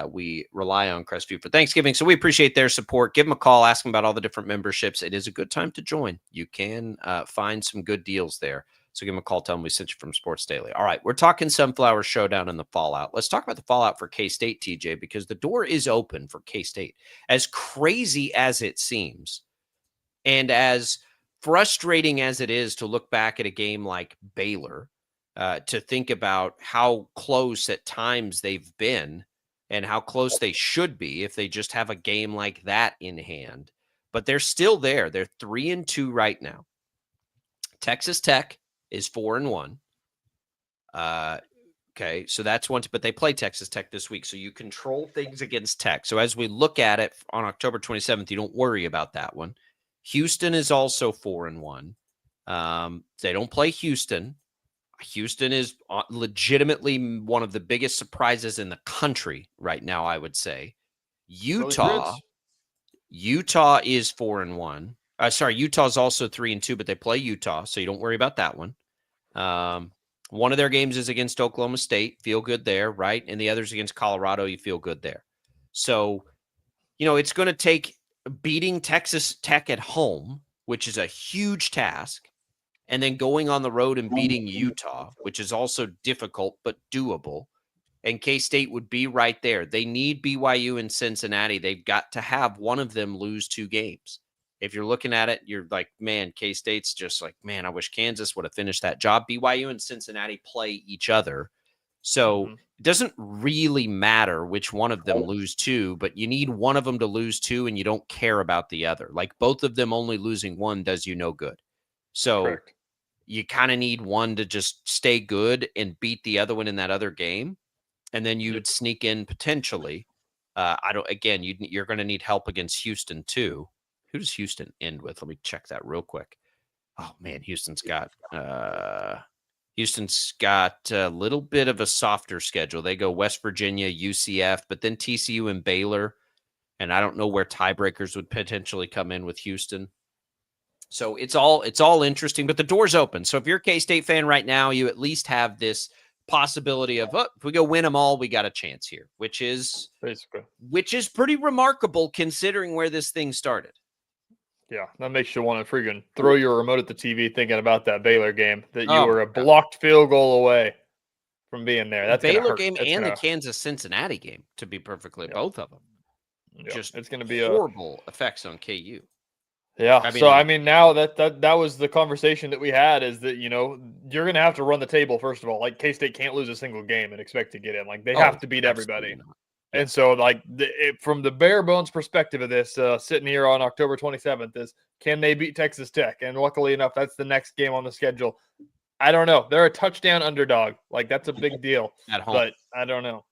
We rely on Crestview for Thanksgiving. So we appreciate their support. Give them a call, ask them about all the different memberships. It is a good time to join. You can find some good deals there. So give them a call, tell them we sent you from Sports Daily. All right, we're talking Sunflower Showdown and the fallout. Let's talk about the fallout for K-State, TJ, because the door is open for K-State. As crazy as it seems, and as frustrating as it is to look back at a game like Baylor, to think about how close at times they've been and how close they should be if they just have a game like that in hand. But they're still there. They're 3-2 right now. Texas Tech is 4-1. Okay, so that's one, but they play Texas Tech this week, so you control things against Tech. So as we look at it on October 27th, you don't worry about that one. Houston is also 4-1. They don't play Houston. Houston is legitimately one of the biggest surprises in the country right now, I would say. Utah is 4-1. Utah's also 3-2, but they play Utah, so you don't worry about that one. One of their games is against Oklahoma State. Feel good there, right? And the other's against Colorado. You feel good there. So, it's going to take beating Texas Tech at home, which is a huge task, and then going on the road and beating Utah, which is also difficult but doable. And K-State would be right there. They need BYU and Cincinnati. They've got to have one of them lose 2 games. If you're looking at it, you're like, man, K-State's just like, man, I wish Kansas would have finished that job. BYU and Cincinnati play each other. So it doesn't really matter which one of them lose 2, but you need one of them to lose 2 and you don't care about the other. Like both of them only losing 1 does you no good. So you kind of need one to just stay good and beat the other one in that other game. And then you would sneak in potentially. You're going to need help against Houston too. Who does Houston end with? Let me check that real quick. Oh man, Houston's got a little bit of a softer schedule. They go West Virginia, UCF, but then TCU and Baylor. And I don't know where tiebreakers would potentially come in with Houston. So it's all interesting, but the door's open. So if you're a K-State fan right now, you at least have this possibility of, if we go win them all, we got a chance here, which is pretty remarkable considering where this thing started. Yeah, that makes you want to freaking throw your remote at the TV thinking about that Baylor game, that you were a blocked field goal away from being there. That's the Baylor game and the Kansas-Cincinnati game, to be perfectly, both of them. Yeah, just it's going to be horrible effects on KU. Yeah. Now that was the conversation that we had, is that, you're going to have to run the table, first of all. Like, K-State can't lose a single game and expect to get in. Like, they have to beat everybody. Yeah. And so, like, from the bare bones perspective of this, sitting here on October 27th, is can they beat Texas Tech? And luckily enough, that's the next game on the schedule. I don't know. They're a touchdown underdog. Like, that's a big deal. At home. But I don't know.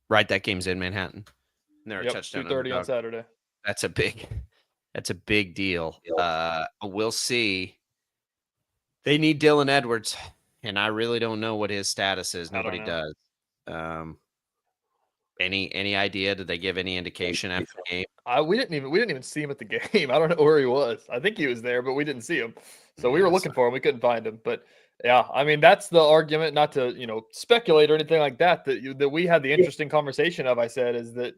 Right, that game's in Manhattan. And they're a touchdown 2:30 underdog. on Saturday. That's a big deal. We'll see. They need Dylan Edwards, and I really don't know what his status is. Nobody does. Any idea? Did they give any indication after the game? We didn't even see him at the game. I don't know where he was. I think he was there, but we didn't see him. So we were looking for him. We couldn't find him. But yeah, I mean, that's the argument, not to, speculate or anything like that, that we had the interesting conversation of, I said, is that,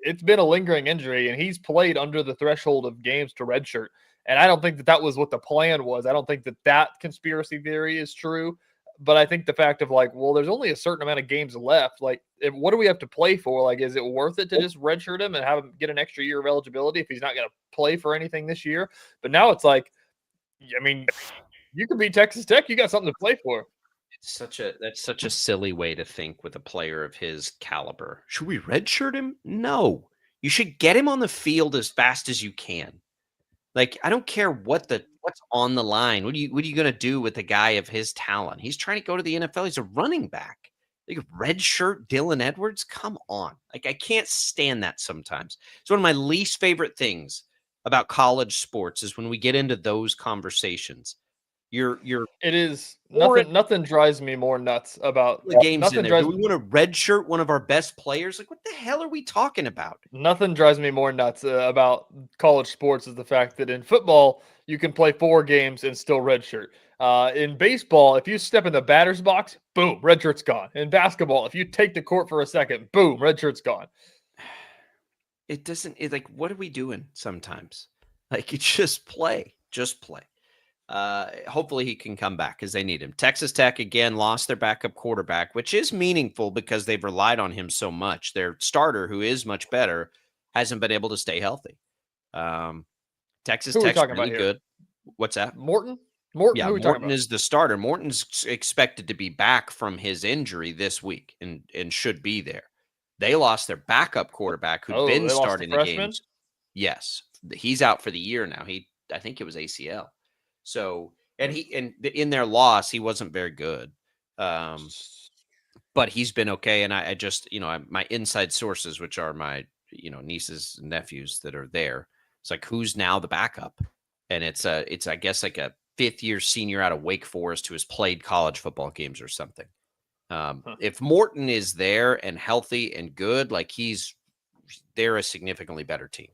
it's been a lingering injury and he's played under the threshold of games to redshirt. And I don't think that was what the plan was. I don't think that conspiracy theory is true. But I think the fact of like, well, there's only a certain amount of games left. Like, what do we have to play for? Like, is it worth it to just redshirt him and have him get an extra year of eligibility if he's not going to play for anything this year? But now it's like, I mean, you could be Texas Tech. You got something to play for. That's such a silly way to think with a player of his caliber. Should we redshirt him? No. You should get him on the field as fast as you can. Like, I don't care what's on the line. What are you going to do with a guy of his talent? He's trying to go to the NFL. He's a running back. Like, redshirt Dylan Edwards? Come on. Like, I can't stand that sometimes. It's one of my least favorite things about college sports is when we get into those conversations. It is nothing drives me more nuts about the games in there. Do we want to redshirt one of our best players? Like, what the hell are we talking about? Nothing drives me more nuts about college sports is the fact that in football you can play 4 games and still redshirt. In baseball, if you step in the batter's box, boom, red shirt's gone. In basketball, if you take the court for a second, boom, red shirt's gone. It's like, what are we doing sometimes? Like, it's just play. Hopefully he can come back because they need him. Texas Tech, again, lost their backup quarterback, which is meaningful because they've relied on him so much. Their starter, who is much better, hasn't been able to stay healthy. Texas Tech's really good. What's that? Morton? Yeah, Morton is the starter. Morton's expected to be back from his injury this week and should be there. They lost their backup quarterback who'd been starting the games. Yes. He's out for the year now. I think it was ACL. So, and in their loss, he wasn't very good. But he's been okay. And I just, my inside sources, which are my, nieces and nephews that are there. It's like, who's now the backup? And it's I guess like a 5th-year senior out of Wake Forest who has played college football games or something. If Morton is there and healthy and good, like they're a significantly better team.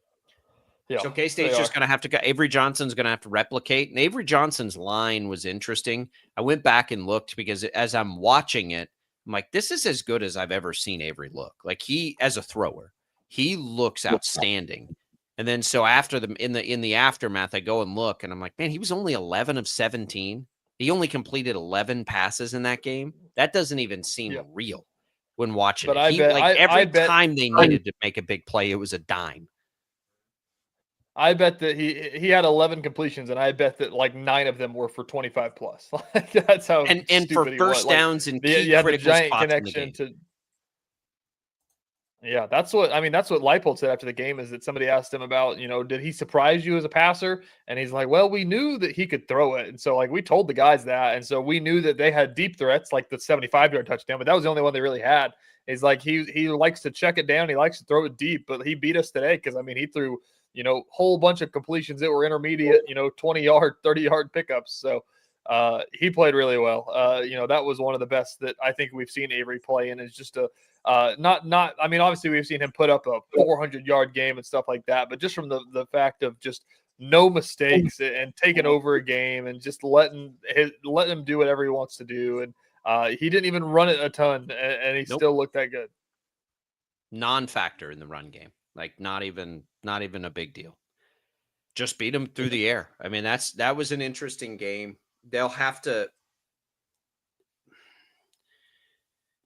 Yeah, so K-State's just going to have to Avery Johnson's going to have to replicate. And Avery Johnson's line was interesting. I went back and looked because as I'm watching it, I'm like, this is as good as I've ever seen Avery look. Like as a thrower, he looks outstanding. And then so after in the aftermath, I go and look and I'm like, man, he was only 11 of 17. He only completed 11 passes in that game. That doesn't even seem real when watching but it. Every time they needed to make a big play, it was a dime. I bet that he had 11 completions, and I bet that like 9 of them were for 25 plus. That's how and for first downs and key critical spots in the game. Yeah, that's what Leipold said after the game is that somebody asked him about, did he surprise you as a passer? And he's like, well, we knew that he could throw it. And so like we told the guys that. And so we knew that they had deep threats like the 75-yard touchdown, but that was the only one they really had. He's like, he likes to check it down. He likes to throw it deep, but he beat us today because, he threw, whole bunch of completions that were intermediate, 20-yard, 30-yard pickups. So he played really well. That was one of the best that I think we've seen Avery play, and it's just obviously we've seen him put up a 400-yard game and stuff like that, but just from the fact of just no mistakes and taking over a game and just letting him do whatever he wants to do. And he didn't even run it a ton, and he still looked that good. Non-factor in the run game. Like not even a big deal. Just beat him through the air. I mean, that was an interesting game. They'll have to.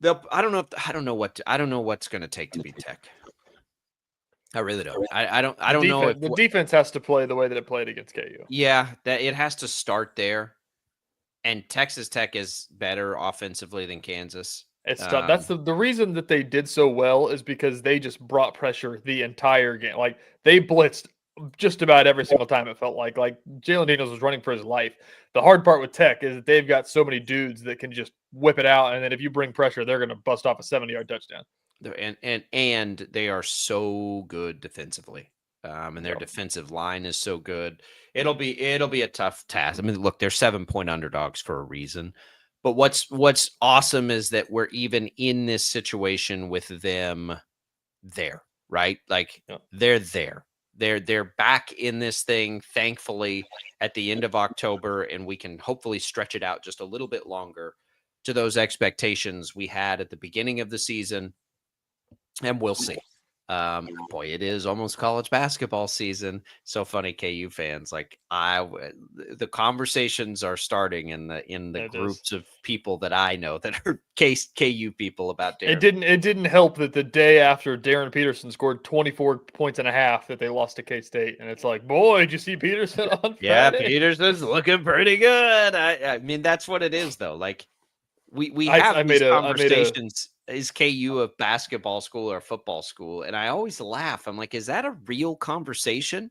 I don't know what's going to take to beat Tech. I really don't. I don't know. The defense has to play the way that it played against KU. Yeah, that it has to start there. And Texas Tech is better offensively than Kansas. It's tough. That's the reason that they did so well is because they just brought pressure the entire game. Like they blitzed just about every single time. It felt like Jalen Daniels was running for his life. The hard part with Tech is that they've got so many dudes that can just whip it out, and then if you bring pressure, they're going to bust off a 70-yard touchdown. And they are so good defensively, and their defensive line is so good. It'll be a tough task. I mean, look, they're 7-point underdogs for a reason. But what's awesome is that we're even in this situation with them there, right? Like they're there. They're back in this thing, thankfully, at the end of October, and we can hopefully stretch it out just a little bit longer to those expectations we had at the beginning of the season. And we'll see. Boy, it is almost college basketball season. So funny, KU fans. Like the conversations are starting in the groups of people that I know that are KU people about Darren. It didn't help that the day after Darren Peterson scored 24 points and a half that they lost to K-State, and it's like, boy, did you see Peterson on Friday? Yeah, Peterson's looking pretty good. I mean, that's what it is, though. Like we have these conversations. Is KU a basketball school or a football school? And I always laugh. I'm like, is that a real conversation?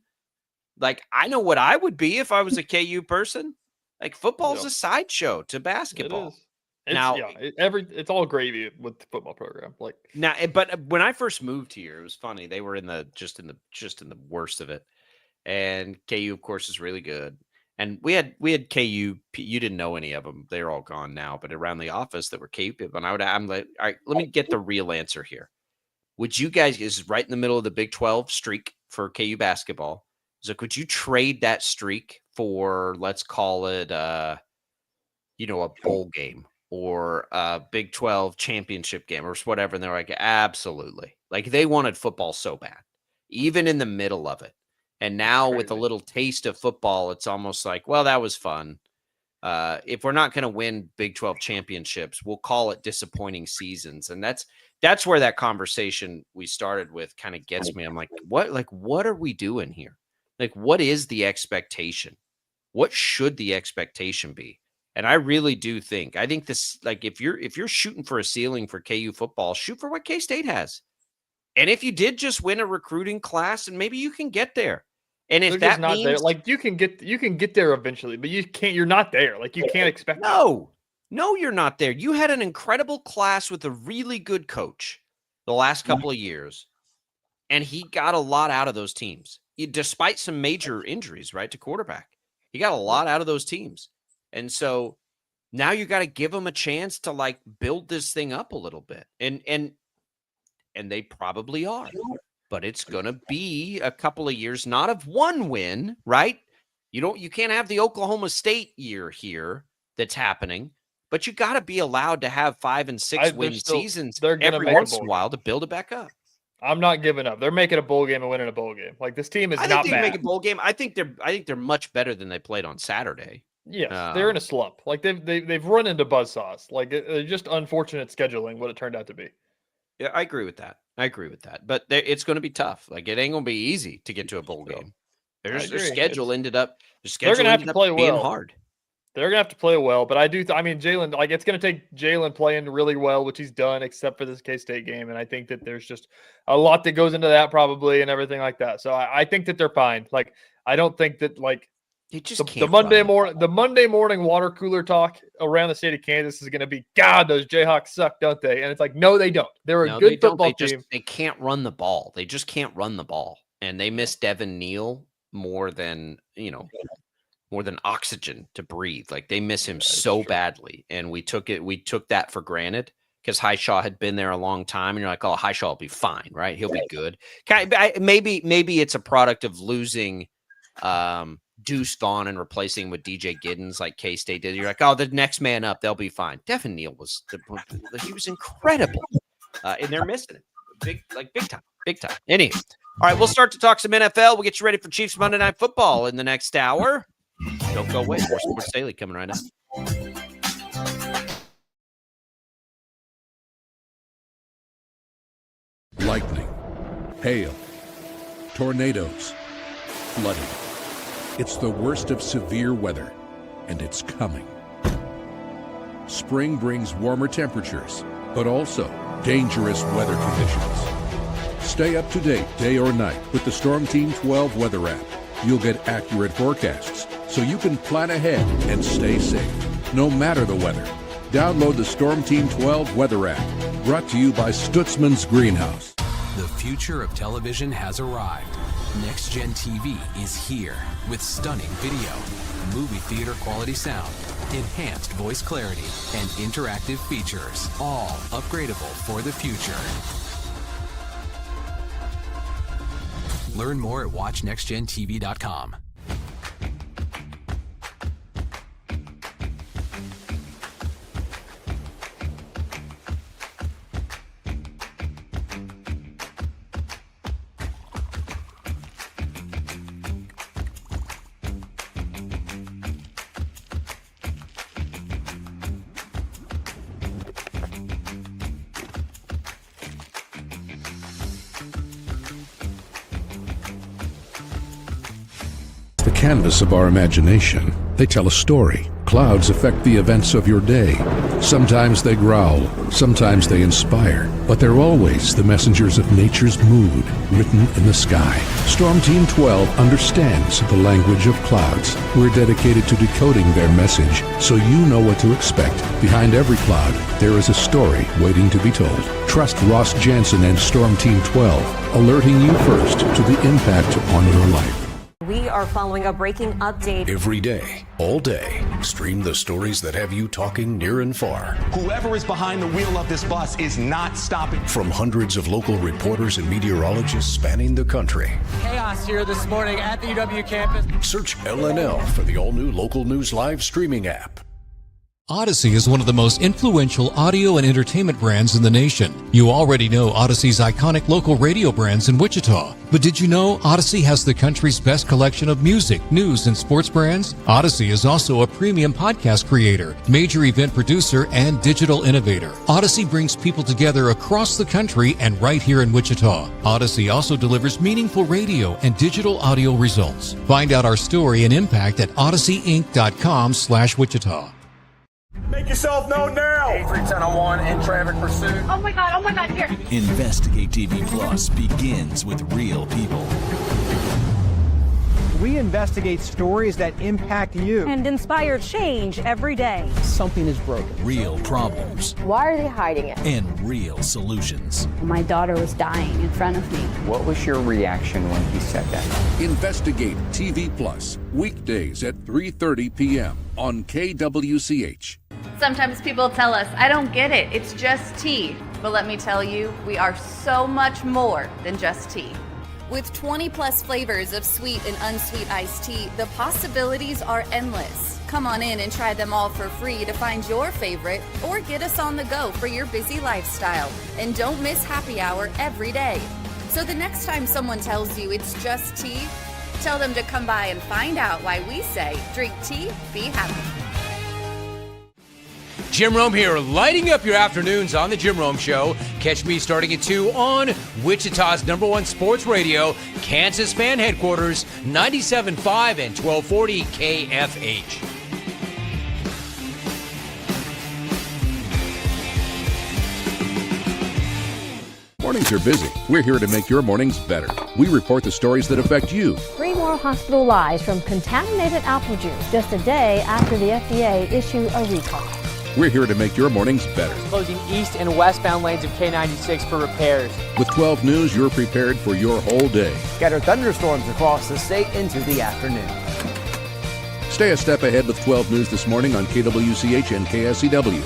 Like, I know what I would be if I was a KU person. Like, football's a sideshow to basketball. It's all gravy with the football program. Like now, but when I first moved here, it was funny. They were in the worst of it, and KU, of course, is really good. And we had KU. You didn't know any of them; they're all gone now. But around the office, that were KU people. And I'm like, all right, let me get the real answer here. Would you guys is right in the middle of the Big 12 streak for KU basketball? So could you trade that streak for, let's call it, a bowl game or a Big 12 championship game or whatever? And they're like, absolutely. Like they wanted football so bad, even in the middle of it. And now with a little taste of football, it's almost like, well, that was fun. If we're not going to win Big 12 championships, we'll call it disappointing seasons. And that's where that conversation we started with kind of gets me. I'm like, what are we doing here? Like, what is the expectation? What should the expectation be? And I really do think, this, like, if you're shooting for a ceiling for KU football, shoot for what K-State has. And if you did just win a recruiting class, and maybe you can get there. And if that not means there, like you can get there eventually, but you're not there. Like you can't expect No, you're not there. You had an incredible class with a really good coach the last couple of years, and he got a lot out of those teams. Despite some major injuries, right, to quarterback. He got a lot out of those teams. And so now you got to give them a chance to like build this thing up a little bit. And they probably are. But it's going to be a couple of years, not of one win, right? You can't have the Oklahoma State year here that's happening, but you got to be allowed to have 5 and 6 win seasons every once in a while to build it back up. I'm not giving up. They're making a bowl game and winning a bowl game. Like this team is not bad. I think they make a bowl game. I think they're much better than they played on Saturday. Yes, they're in a slump. Like they've run into buzzsaws. Like just unfortunate scheduling what it turned out to be. Yeah, I agree with that. But it's going to be tough. Like it ain't going to be easy to get to a bowl game. Their schedule ended up. They're going to have to play being well. Hard. They're going to have to play well. But I do. Jalen. Like it's going to take Jalen playing really well, which he's done, except for this K-State game. And I think that there's just a lot that goes into that probably, and everything like that. So I think that they're fine. Like I don't think that like. The Monday morning water cooler talk around the state of Kansas is going to be, God, those Jayhawks suck, don't they? And it's like, no, they don't. They're a good football team. They can't run the ball. They just can't run the ball. And they miss Devin Neal more than oxygen to breathe. Like they miss him so badly. And we took that for granted because Highshaw had been there a long time. And you're like, oh, Highshaw will be fine, right? He'll be good. Maybe it's a product of losing Deuce Vaughn and replacing with DJ Giddens like K-State did. You're like, oh, the next man up, they'll be fine. Devin Neal was incredible, and they're missing it big time. Anyway, all right, we'll start to talk some NFL. We'll get you ready for Chiefs Monday Night Football in the next hour. Don't go away. More Sports Daily coming right now. Lightning, hail, tornadoes, flooding. It's the worst of severe weather, and it's coming. Spring brings warmer temperatures, but also dangerous weather conditions. Stay up to date day or night with the Storm Team 12 weather app. You'll get accurate forecasts, so you can plan ahead and stay safe, no matter the weather. Download the Storm Team 12 weather app, brought to you by Stutzman's Greenhouse. The future of television has arrived. Next Gen TV is here with stunning video, movie theater quality sound, enhanced voice clarity, and interactive features, all upgradable for the future. Learn more at watchnextgentv.com. canvas of our imagination. They tell a story. Clouds affect the events of your day. Sometimes they growl, sometimes they inspire, but they're always the messengers of nature's mood, written in the sky. Storm Team 12 understands the language of clouds. We're dedicated to decoding their message so you know what to expect. Behind every cloud, there is a story waiting to be told. Trust Ross Jansen and Storm Team 12, alerting you first to the impact on your life. We are following a breaking update. Every day, all day, stream the stories that have you talking near and far. Whoever is behind the wheel of this bus is not stopping. From hundreds of local reporters and meteorologists spanning the country. Chaos here this morning at the UW campus. Search LNL for the all-new Local News Live streaming app. Odyssey is one of the most influential audio and entertainment brands in the nation. You already know Odyssey's iconic local radio brands in Wichita. But did you know Odyssey has the country's best collection of music, news, and sports brands? Odyssey is also a premium podcast creator, major event producer, and digital innovator. Odyssey brings people together across the country and right here in Wichita. Odyssey also delivers meaningful radio and digital audio results. Find out our story and impact at odysseyinc.com/Wichita. Make yourself known now. 8310 in traffic pursuit. Oh my God, here. Investigate TV Plus begins with real people. We investigate stories that impact you. And inspire change every day. Something is broken. Real problems. Why are they hiding it? And real solutions. My daughter was dying in front of me. What was your reaction when he said that? Investigate TV Plus, weekdays at 3:30 p.m. on KWCH. Sometimes people tell us, I don't get it, it's just tea. But let me tell you, we are so much more than just tea. With 20 plus flavors of sweet and unsweet iced tea, the possibilities are endless. Come on in and try them all for free to find your favorite or get us on the go for your busy lifestyle. And don't miss happy hour every day. So the next time someone tells you it's just tea, tell them to come by and find out why we say, drink tea, be happy. Jim Rome here, lighting up your afternoons on The Jim Rome Show. Catch me starting at 2 on Wichita's #1 sports radio, Kansas fan headquarters, 97.5 and 1240 KFH. Mornings are busy. We're here to make your mornings better. We report the stories that affect you. 3 more hospital lies from contaminated apple juice just a day after the FDA issued a recall. We're here to make your mornings better. Closing east and westbound lanes of K96 for repairs. With 12 News, you're prepared for your whole day. Scattered thunderstorms across the state into the afternoon. Stay a step ahead with 12 News this morning on KWCH and KSCW.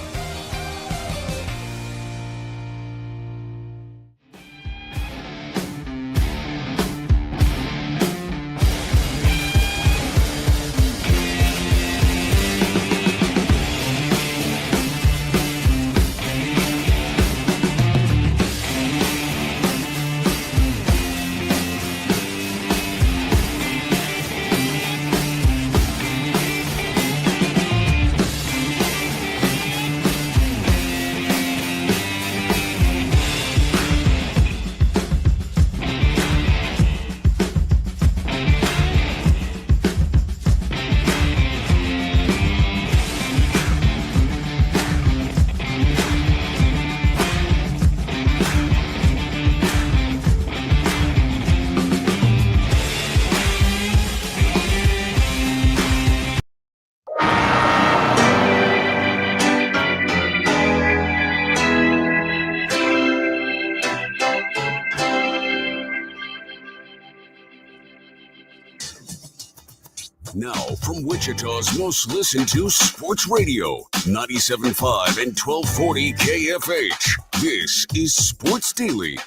Now, from Wichita's most listened to sports radio, 97.5 and 1240 KFH. This is Sports Daily.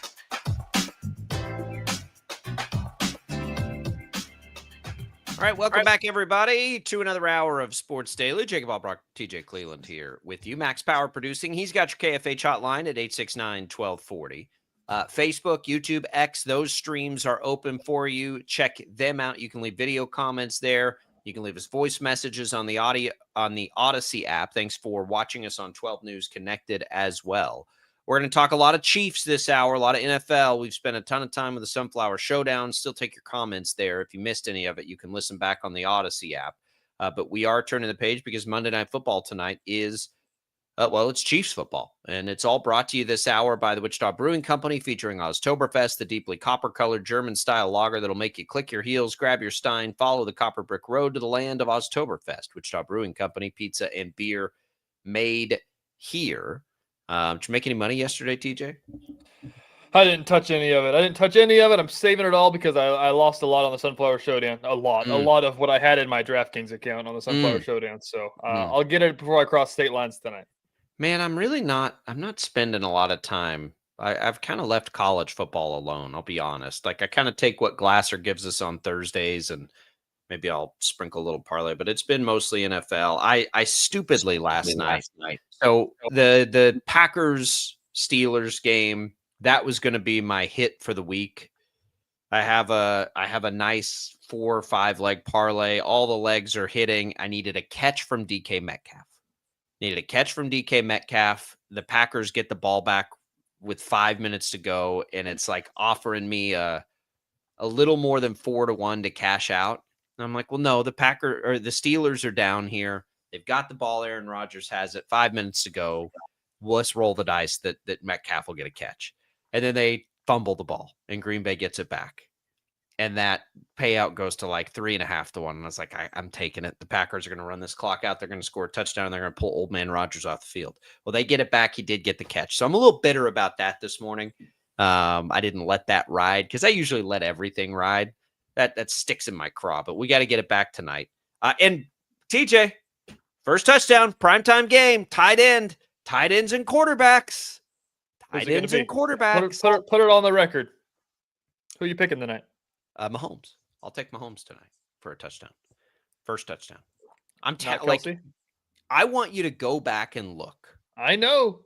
All right, welcome back, everybody, to another hour of Sports Daily. Jacob Albrock, TJ Cleveland here with you. Max Power producing. He's got your KFH hotline at 869-1240. Facebook, YouTube, X, those streams are open for you. Check them out. You can leave video comments there. You can leave us voice messages on the Odyssey app. Thanks for watching us on 12 News Connected as well. We're going to talk a lot of Chiefs this hour, a lot of NFL. We've spent a ton of time with the Sunflower Showdown. Still take your comments there. If you missed any of it, you can listen back on the Odyssey app. But we are turning the page because Monday Night Football tonight is, it's Chiefs football. And it's all brought to you this hour by the Wichita Brewing Company, featuring Oktoberfest, the deeply copper-colored German-style lager that'll make you click your heels, grab your stein, follow the copper brick road to the land of Oktoberfest. Wichita Brewing Company, pizza and beer made here. Did you make any money yesterday, TJ? I didn't touch any of it. I'm saving it all because I lost a lot on the Sunflower Showdown. A lot of what I had in my DraftKings account on the Sunflower Showdown. So I'll get it before I cross state lines tonight. Man, I'm not spending a lot of time. I've kind of left college football alone. I'll be honest. Like I kind of take what Glasser gives us on Thursdays and maybe I'll sprinkle a little parlay, but it's been mostly NFL. I stupidly last night. So the Packers Steelers game, that was going to be my hit for the week. I have a nice 4 or 5 leg parlay. All the legs are hitting. I needed a catch from DK Metcalf. The Packers get the ball back with 5 minutes to go, and it's like offering me a little more than 4-1 to cash out. And I'm like, well, no, the Steelers are down here. They've got the ball. Aaron Rodgers has it. 5 minutes to go. Let's roll the dice that Metcalf will get a catch. And then they fumble the ball, and Green Bay gets it back. And that payout goes to like 3.5-1. And I was like, I'm taking it. The Packers are going to run this clock out. They're going to score a touchdown. And they're going to pull old man Rodgers off the field. Well, they get it back. He did get the catch. So I'm a little bitter about that this morning. I didn't let that ride because I usually let everything ride. That sticks in my craw. But we got to get it back tonight. And TJ, first touchdown, primetime game, tight ends and quarterbacks. Tight ends and quarterbacks. Put it on the record. Who are you picking tonight? Mahomes. I'll take Mahomes tonight for a touchdown. First touchdown. I want you to go back and look. I know.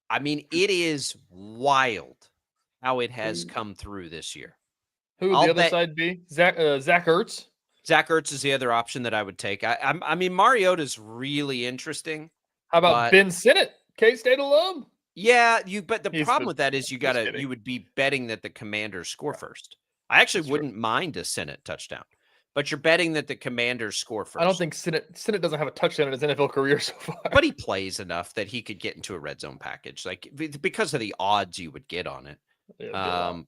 I mean, it is wild how it has come through this year. Who would the other side be? Zach Ertz? Zach Ertz is the other option that I would take. I mean, Mariota's really interesting. How about Ben Sinnott, K-State alum? Yeah, but the problem with that is you would be betting that the Commanders score first. I actually wouldn't mind a Sinnott touchdown, but you're betting that the Commanders score first. I don't think Sinnott doesn't have a touchdown in his NFL career so far. But he plays enough that he could get into a red zone package, like because of the odds you would get on it. Yeah,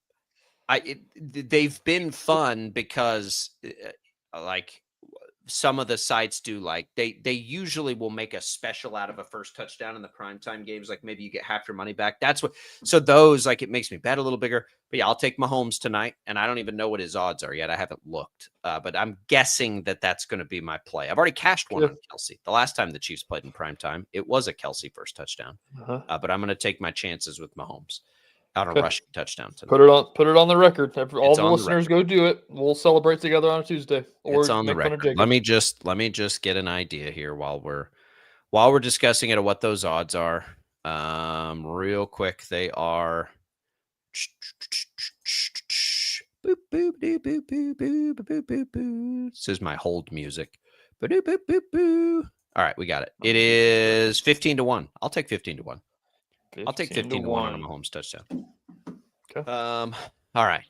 they've been fun because like some of the sites do, like they usually will make a special out of a first touchdown in the primetime games. Like maybe you get half your money back. So those, like, it makes me bet a little bigger. But yeah, I'll take Mahomes tonight. And I don't even know what his odds are yet. I haven't looked, but I'm guessing that that's going to be my play. I've already cashed one on Kelsey. The last time the Chiefs played in primetime, it was a Kelsey first touchdown. But I'm going to take my chances with Mahomes out on rushing touchdown tonight. Put it on the record. All the listeners go do it. We'll celebrate together on a Tuesday. Or it's on the record. Let me just get an idea here while we're discussing it of what those odds are. Real quick, they are. Boop, boop, boop, boop, boop, boop, boop, boop, boop. This is my hold music. Boop, boop, boop, boop. All right, we got it. It is 15-1. I'll take 15-1. I'll take 15-1 on a Mahomes touchdown. Okay. All right.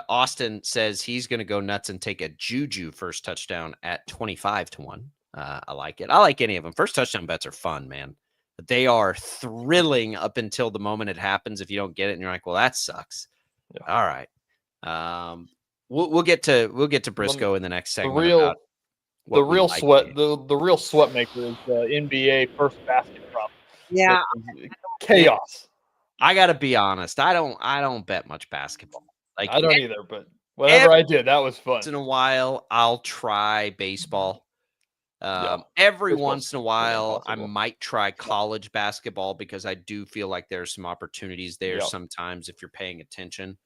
Austin says he's going to go nuts and take a Juju first touchdown at 25-1. I like it. I like any of them. First touchdown bets are fun, man. But they are thrilling up until the moment it happens. If you don't get it and you're like, well, that sucks. Yeah. All right. We'll get to Brisco in the next segment. The real sweat maker is the NBA first basket prop. Yeah. Chaos. I got to be honest. I don't bet much basketball. Like, I don't either, but whatever I did, that was fun. Once in a while, I'll try baseball. Every once in a while, I might try college basketball because I do feel like there's some opportunities there sometimes if you're paying attention.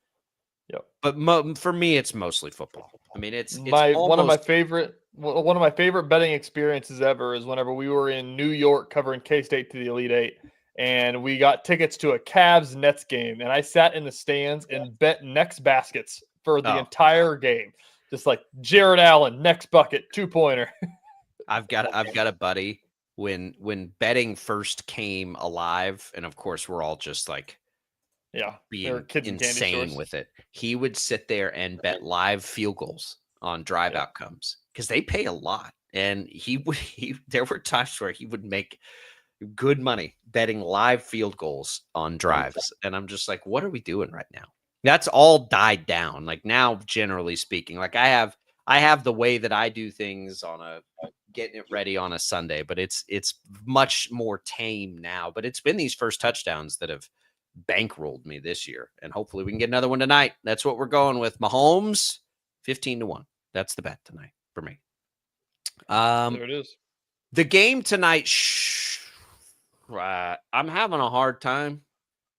Yep. But for me, it's mostly football. I mean, it's one of my favorite betting experiences ever is whenever we were in New York covering K-State to the Elite Eight, and we got tickets to a Cavs-Nets game, and I sat in the stands and bet next baskets for the entire game, just like Jared Allen next bucket 2-pointer. I've got a buddy. when betting first came alive, and of course we're all just like being insane with it. He would sit there and bet live field goals on drive outcomes because they pay a lot. And there were times where he would make good money betting live field goals on drives. And I'm just like, what are we doing right now? That's all died down. Like now, generally speaking, like I have the way that I do things on getting it ready on a Sunday, but it's much more tame now. But it's been these first touchdowns that have bankrolled me this year. And hopefully we can get another one tonight. That's what we're going with. Mahomes, 15-1. That's the bet tonight for me. There it is. The game tonight, I'm having a hard time,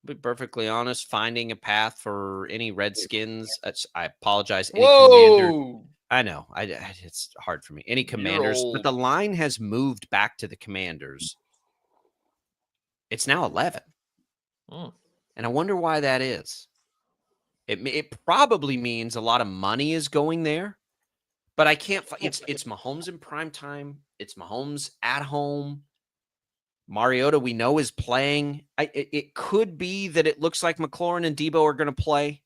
to be perfectly honest, finding a path for any Redskins. I apologize. Any Commanders. I know. It's hard for me. Any Commanders, but the line has moved back to the Commanders. It's now 11. And I wonder why that is. It probably means a lot of money is going there. But I can't. It's Mahomes in prime time. It's Mahomes at home. Mariota, we know, is playing. It could be that it looks like McLaurin and Debo are going to play.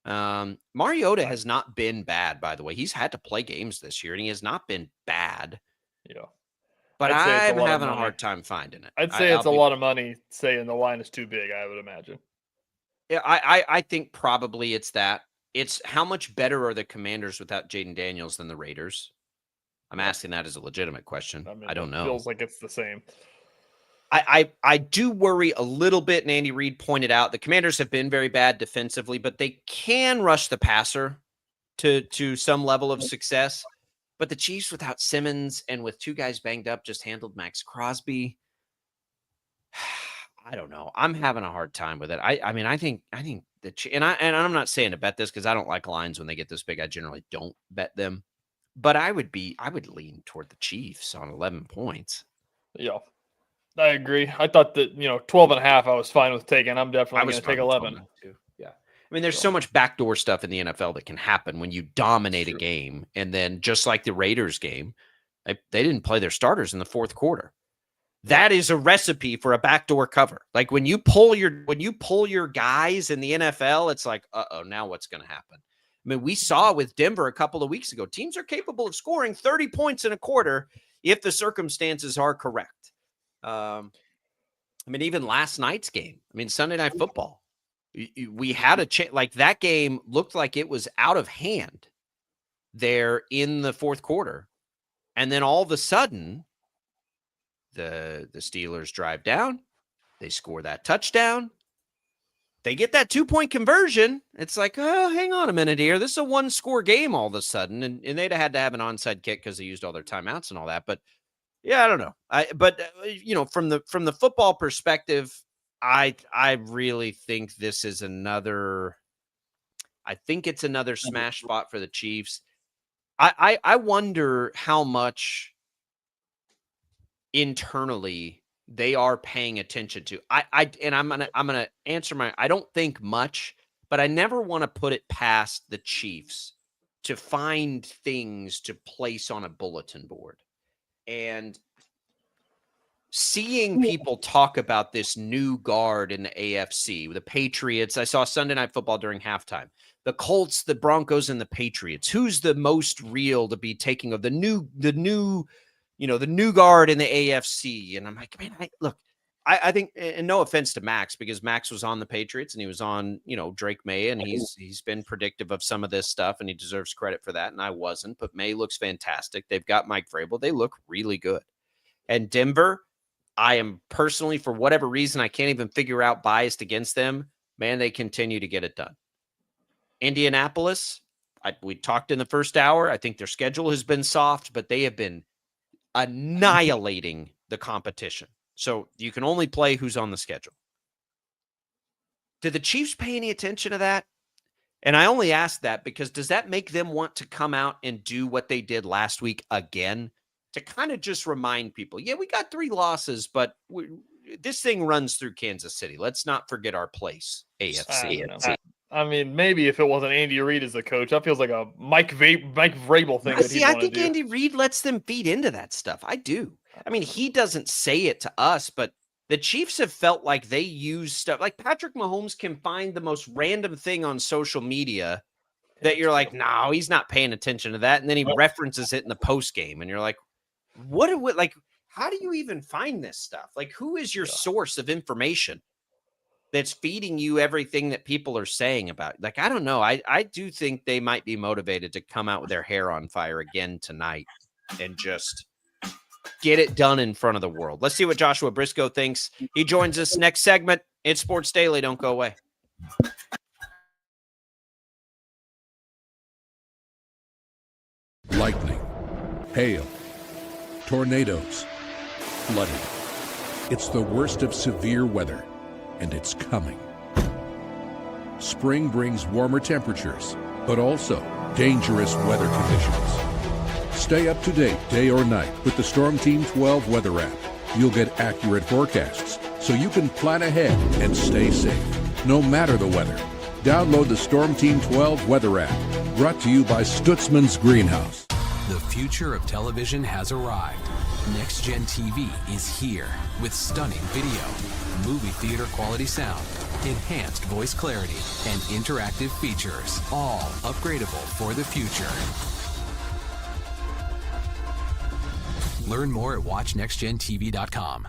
Mariota has not been bad, by the way. He's had to play games this year, and he has not been bad. Yeah. But I'm having a hard time finding it. I'd say it's a lot of money saying the line is too big, I would imagine. Yeah, I think probably it's that. It's how much better are the Commanders without Jaden Daniels than the Raiders? I'm asking that as a legitimate question. I don't know. It feels like it's the same. I do worry a little bit, and Andy Reid pointed out the Commanders have been very bad defensively, but they can rush the passer to some level of success. But the Chiefs without Simmons and with two guys banged up just handled Max Crosby. I don't know. I'm having a hard time with it. I think and I'm not saying to bet this because I don't like lines when they get this big. I generally don't bet them, but I would lean toward the Chiefs on 11 points. Yeah, I agree. I thought that 12.5 I was fine with taking. I'm definitely going to take 11 too. Yeah, I mean, there's so much backdoor stuff in the NFL that can happen when you dominate a game, and then just like the Raiders game, they didn't play their starters in the fourth quarter. That is a recipe for a backdoor cover. Like when you pull your guys in the NFL, it's like, now what's going to happen? I mean, we saw with Denver a couple of weeks ago, teams are capable of scoring 30 points in a quarter if the circumstances are correct. I mean, even last night's game, Sunday Night Football, we had a chance. Like that game looked like it was out of hand there in the fourth quarter. And then all of a sudden, the Steelers drive down. They score that touchdown. They get that 2-point conversion. It's like, oh, hang on a minute here. This is a 1-score game all of a sudden. And they'd have had to have an onside kick because they used all their timeouts and all that. But yeah, I don't know. From the football perspective, I really think this is another. I think it's another smash spot for the Chiefs. I wonder how much internally they are paying attention to. I'm gonna answer I don't think much, but I never want to put it past the Chiefs to find things to place on a bulletin board. And seeing people talk about this new guard in the AFC, the Patriots. I saw Sunday Night Football during halftime. The Colts, the Broncos, and the Patriots. Who's the most real to be taking of the new guard in the AFC? And I'm like, man, I think, and no offense to Max, because Max was on the Patriots and he was on, Drake May, and he's been predictive of some of this stuff, and he deserves credit for that. And I wasn't, but May looks fantastic. They've got Mike Vrabel. They look really good. And Denver, I am personally, for whatever reason, I can't even figure out, biased against them. Man, they continue to get it done. Indianapolis, we talked in the first hour. I think their schedule has been soft, but they have been annihilating the competition. So you can only play who's on the schedule. Did the Chiefs pay any attention to that? And I only ask that because does that make them want to come out and do what they did last week again? To kind of just remind people, yeah, we got 3 losses, but this thing runs through Kansas City. Let's not forget our place, AFC. I mean, maybe if it wasn't Andy Reid as the coach, that feels like a Mike Vrabel thing. See, I think Andy Reid lets them feed into that stuff. I do. I mean, he doesn't say it to us, but the Chiefs have felt like they use stuff. Like Patrick Mahomes can find the most random thing on social media that you're like, no, he's not paying attention to that. And then he references it in the post game. And you're like, how do you even find this stuff? Like, who is your source of information that's feeding you everything that people are saying about? Like, I don't know. I do think they might be motivated to come out with their hair on fire again tonight and just get it done in front of the world. Let's see what Joshua Brisco thinks. He joins us next segment. It's Sports Daily. Don't go away. Lightning, hail, tornadoes, flooding. It's the worst of severe weather, and it's coming. Spring brings warmer temperatures, but also dangerous weather conditions. Stay up to date day or night with the Storm Team 12 weather app. You'll get accurate forecasts, so you can plan ahead and stay safe, no matter the weather. Download the Storm Team 12 weather app, brought to you by Stutzman's Greenhouse. The future of television has arrived. Next Gen TV is here with stunning video, movie theater quality sound, enhanced voice clarity, and interactive features, all upgradable for the future. Learn more at watchnextgentv.com.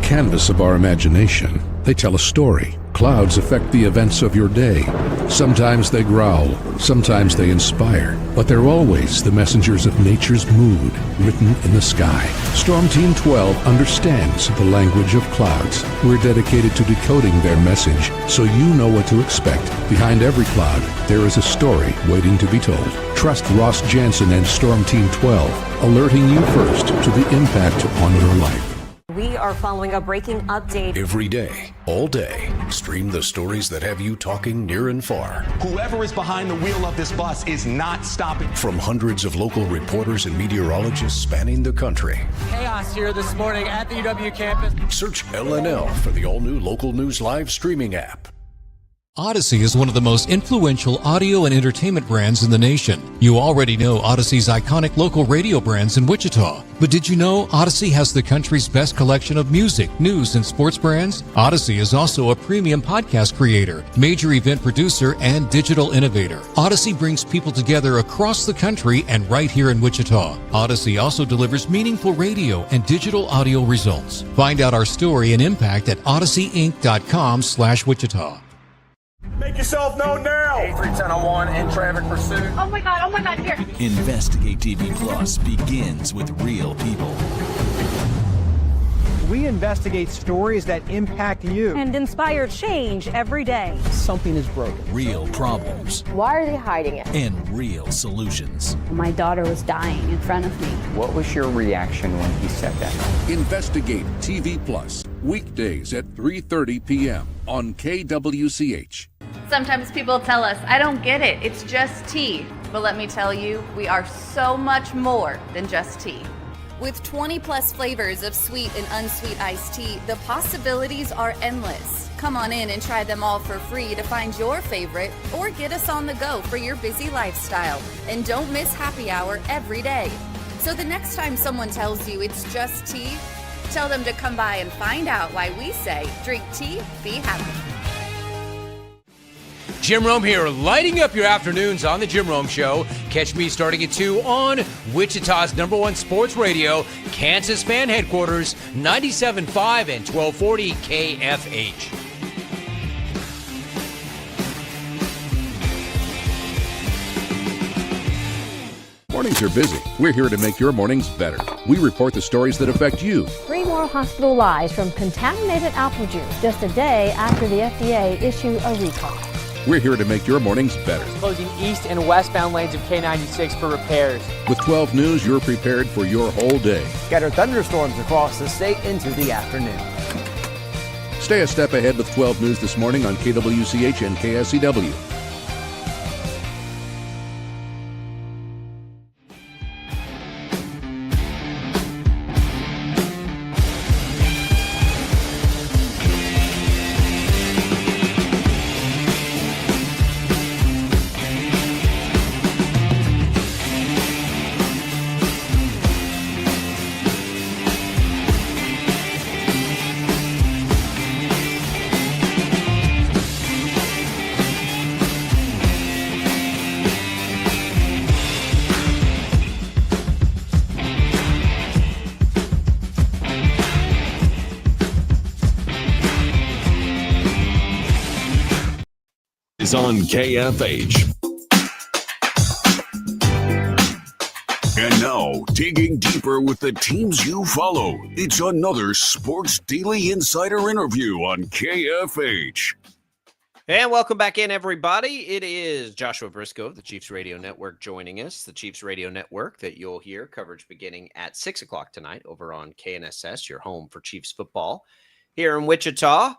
Canvas of our imagination. They tell a story. Clouds affect the events of your day. Sometimes they growl, sometimes they inspire, but they're always the messengers of nature's mood, written in the sky. Storm Team 12 understands the language of clouds. We're dedicated to decoding their message, so you know what to expect. Behind every cloud, there is a story waiting to be told. Trust Ross Jansen and Storm Team 12, alerting you first to the impact on your life. We are following a breaking update. Every day, all day, stream the stories that have you talking near and far. Whoever is behind the wheel of this bus is not stopping. From hundreds of local reporters and meteorologists spanning the country. Chaos here this morning at the UW campus. Search LNL for the all-new Local News Live streaming app. Odyssey is one of the most influential audio and entertainment brands in the nation. You already know Odyssey's iconic local radio brands in Wichita. But did you know Odyssey has the country's best collection of music, news, and sports brands? Odyssey is also a premium podcast creator, major event producer, and digital innovator. Odyssey brings people together across the country and right here in Wichita. Odyssey also delivers meaningful radio and digital audio results. Find out our story and impact at odysseyinc.com/Wichita. Make yourself known now. 310-01 in traffic pursuit. Oh my God, here. Investigate TV Plus begins with real people. We investigate stories that impact you. And inspire change every day. Something is broken. Real problems. Why are they hiding it? And real solutions. My daughter was dying in front of me. What was your reaction when he said that? Investigate TV Plus, weekdays at 3:30 p.m. on KWCH. Sometimes people tell us, I don't get it, it's just tea. But let me tell you, we are so much more than just tea. With 20 plus flavors of sweet and unsweet iced tea, the possibilities are endless. Come on in and try them all for free to find your favorite or get us on the go for your busy lifestyle. And don't miss happy hour every day. So the next time someone tells you it's just tea, tell them to come by and find out why we say, drink tea, be happy. Jim Rome here, lighting up your afternoons on The Jim Rome Show. Catch me starting at 2 on Wichita's #1 sports radio, Kansas fan headquarters, 97.5 and 1240 KFH. Mornings are busy. We're here to make your mornings better. We report the stories that affect you. 3 more hospital lies from contaminated apple juice just a day after the FDA issued a recall. We're here to make your mornings better. Closing east and westbound lanes of K96 for repairs. With 12 News, you're prepared for your whole day. Scattered thunderstorms across the state into the afternoon. Stay a step ahead with 12 News this morning on KWCH and KSCW. Is on KFH. And now, digging deeper with the teams you follow, it's another Sports Daily Insider interview on KFH. And welcome back in, everybody. It is Joshua Brisco of the Chiefs Radio Network joining us. The Chiefs Radio Network that you'll hear coverage beginning at 6 o'clock tonight over on KNSS, your home for Chiefs football here in Wichita.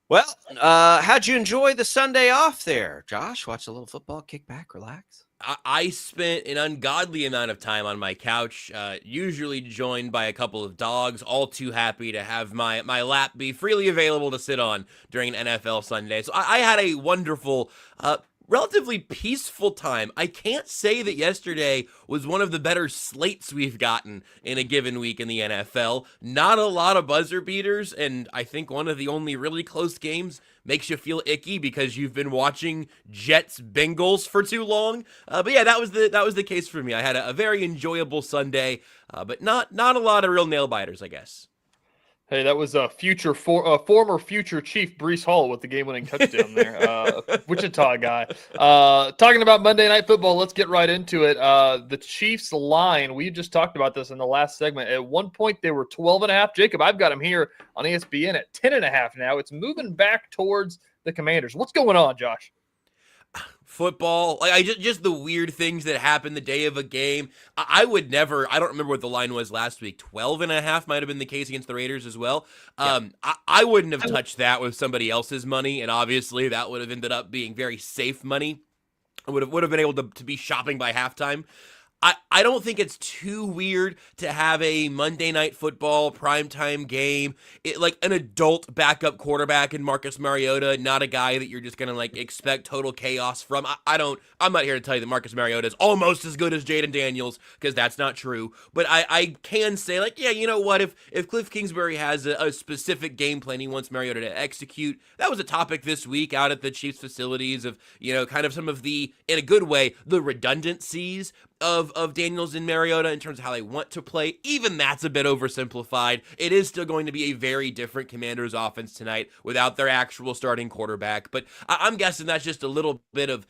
Well, how'd you enjoy the Sunday off there, Josh? Watch a little football, kick back, relax? I spent an ungodly amount of time on my couch, usually joined by a couple of dogs, all too happy to have my lap be freely available to sit on during an NFL Sunday. So I had a wonderful, relatively peaceful time. I can't say that yesterday was one of the better slates we've gotten in a given week in the NFL. Not a lot of buzzer beaters, and I think one of the only really close games makes you feel icky because you've been watching Jets Bengals for too long. But yeah, that was the case for me. I had a very enjoyable Sunday, but not a lot of real nail biters, I guess. Hey, that was a former future Chief Breece Hall with the game-winning touchdown there. Wichita guy. Talking about Monday Night Football, let's get right into it. The Chiefs line, we just talked about this in the last segment. At one point, they were 12.5. Jacob, I've got them here on ESPN at 10.5 now. It's moving back towards the Commanders. What's going on, Josh? Football, like just the weird things that happen the day of a game. I would never, I don't remember what the line was last week. 12.5 might have been the case against the Raiders as well. Yeah. I wouldn't have touched that with somebody else's money, and obviously that would have ended up being very safe money. I would have been able to be shopping by halftime. I don't think it's too weird to have a Monday Night Football primetime game, like an adult backup quarterback in Marcus Mariota, not a guy that you're just going to like expect total chaos from. I'm not here to tell you that Marcus Mariota is almost as good as Jaden Daniels, because that's not true. But I can say, like, yeah, you know what? If Cliff Kingsbury has a specific game plan he wants Mariota to execute, that was a topic this week out at the Chiefs facilities of, you know, kind of some of the, in a good way, the redundancies of Daniels and Mariota in terms of how they want to play. Even that's a bit oversimplified. It is still going to be a very different Commanders offense tonight without their actual starting quarterback. But I'm guessing that's just a little bit of,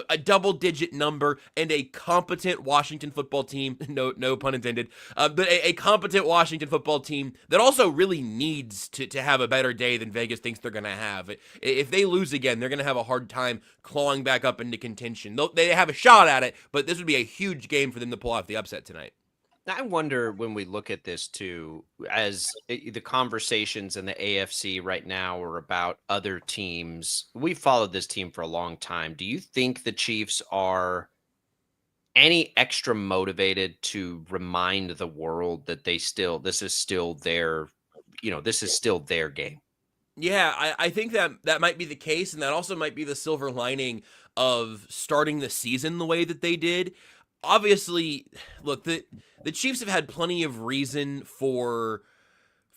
a double-digit number and a competent Washington football team, no pun intended, but a competent Washington football team that also really needs to have a better day than Vegas thinks they're going to have. If they lose again, they're going to have a hard time clawing back up into contention. They have a shot at it, but this would be a huge game for them to pull off the upset tonight. I wonder when we look at this too, as the conversations in the AFC right now are about other teams. We've followed this team for a long time. Do you think the Chiefs are any extra motivated to remind the world that this is still their game? Yeah, I think that might be the case, and that also might be the silver lining of starting the season the way that they did. Obviously, look, the Chiefs have had plenty of reason for